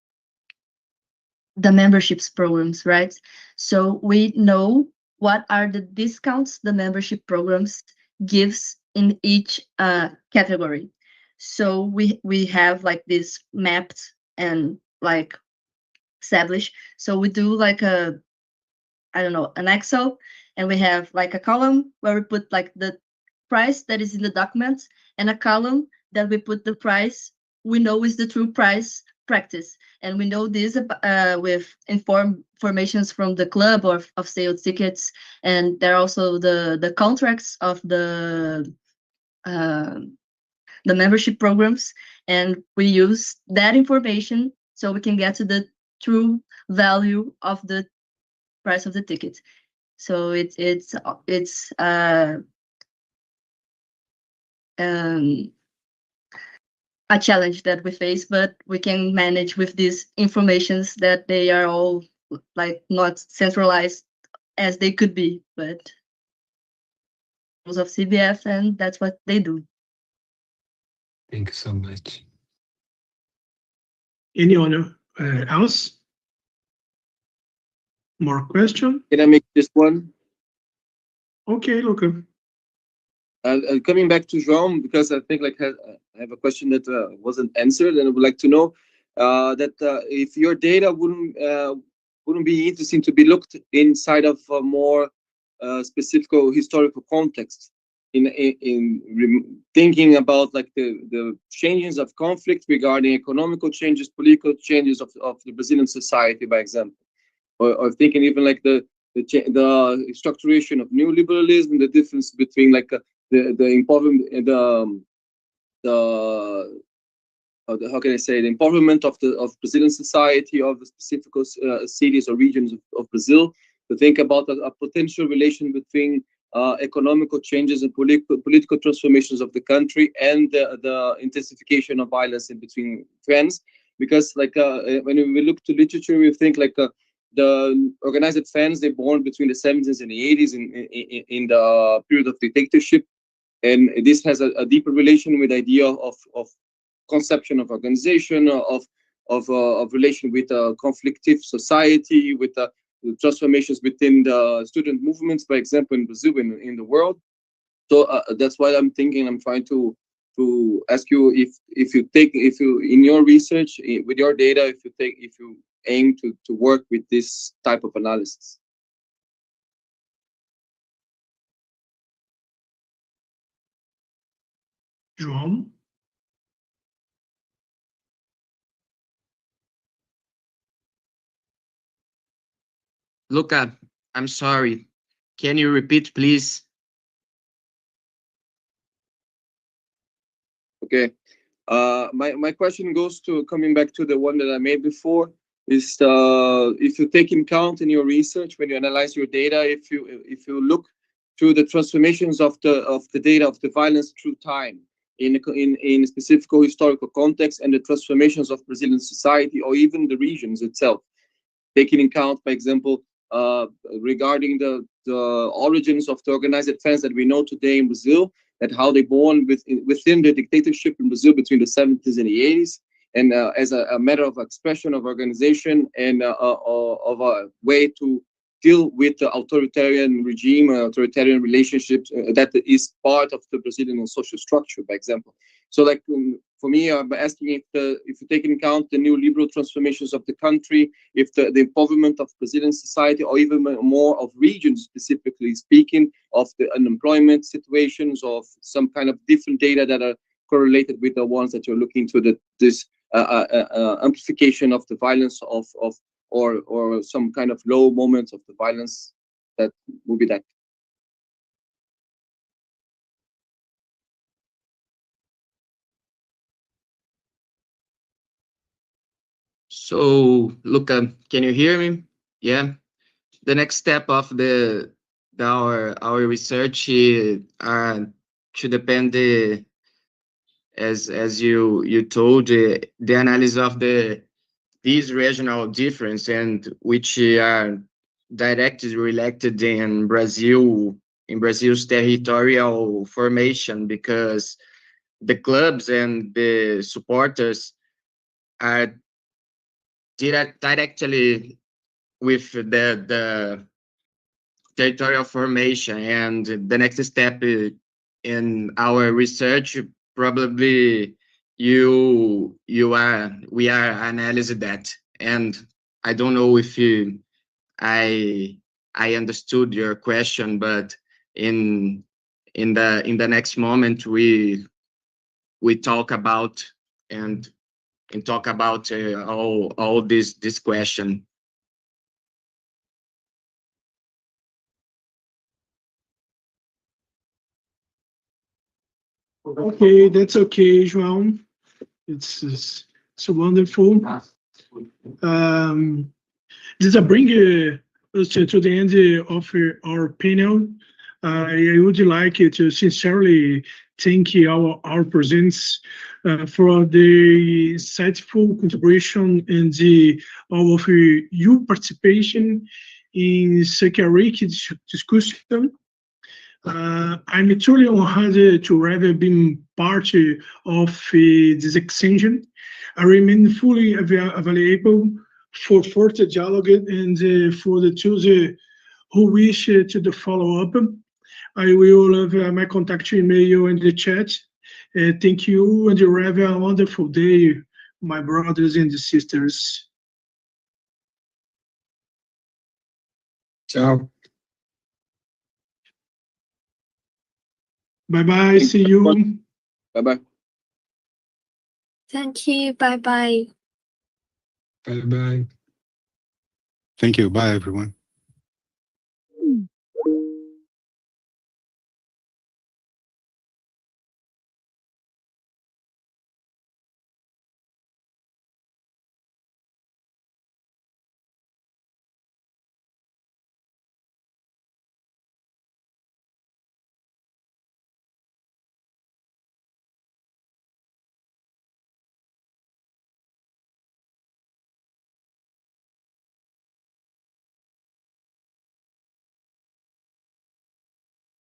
memberships programs, right? So we know what are the discounts the membership programs gives in each category. So we have like this mapped and like established. So we do like an Excel, and we have like a column where we put like the price that is in the documents, and a column that we put the price we know is the true price practice. And we know this with informations from the club or of sales tickets, and there are also the contracts of the membership programs, and we use that information so we can get to the true value of the price of the ticket. So it's a challenge that we face, but we can manage with these informations that they are all like not centralized as they could be, but of CBF, and that's what they do. Thank you so much. Anyone else? More question? Can I make this one? Okay, okay. Coming back to João, because I think like I have a question that wasn't answered, and I would like to know that if your data wouldn't be interesting to be looked inside of a more specific historical context, in thinking about like the changes of conflict regarding economical changes, political changes of the Brazilian society, by example, or thinking even like the structuration of neoliberalism, the difference between like the empowerment, how can I say, the empowerment of Brazilian society, of the specific cities or regions of Brazil, to think about a potential relation between economical changes and political transformations of the country and the intensification of violence in between friends. Because like when we look to literature, we think like the organized fans, they born between the 70s and the 80s in the period of dictatorship. And this has a deeper relation with the idea of conception of organization, of relation with a conflictive society, with the transformations within the student movements, for example, in Brazil, in the world. So that's why I'm thinking, I'm trying to ask you if you in your research with your data, if you aim to work with this type of analysis. João? Luca, I'm sorry. Can you repeat, please? Okay. My question goes to coming back to the one that I made before. Is if you take in count in your research when you analyze your data, if you look through the transformations of the data of the violence through time in specific historical context and the transformations of Brazilian society or even the regions itself, taking in account, for example, regarding the origins of the organized fans that we know today in Brazil, that how they born within the dictatorship in Brazil between the 70s and the 80s, and as a matter of expression of organization and of a way to deal with the authoritarian regime, authoritarian relationships that is part of the Brazilian social structure, by example. So like for me, I'm asking if you take into account the new liberal transformations of the country, if the empowerment of Brazilian society, or even more of regions, specifically speaking, of the unemployment situations, of some kind of different data that are correlated with the ones that you're looking to, this amplification of the violence or some kind of low moments of the violence, that will be that. So, Luca, can you hear me? Yeah. The next step of our research should depend as you told the analysis of these regional difference, and which are directly related in Brazil's territorial formation, because the clubs and the supporters are directly with the territorial formation. And the next step in our research, probably we are analyzing that. And I don't know if I understood your question, but in the next moment we talk about and talk about all this question. Okay, that's okay, João. It's wonderful. Does that bring to the end of our panel. I would like to sincerely thank our presents for the insightful contribution and all of your participation in such a rich discussion. I'm truly honored to have been part of this exchange. I remain fully available for further dialogue and for the those who wish to follow up. I will have my contact email in the chat. Thank you and have a wonderful day, my brothers and sisters. Ciao. Bye-bye. See you. Bye-bye. Thank you. Bye-bye. Bye-bye. Thank you. Bye, everyone.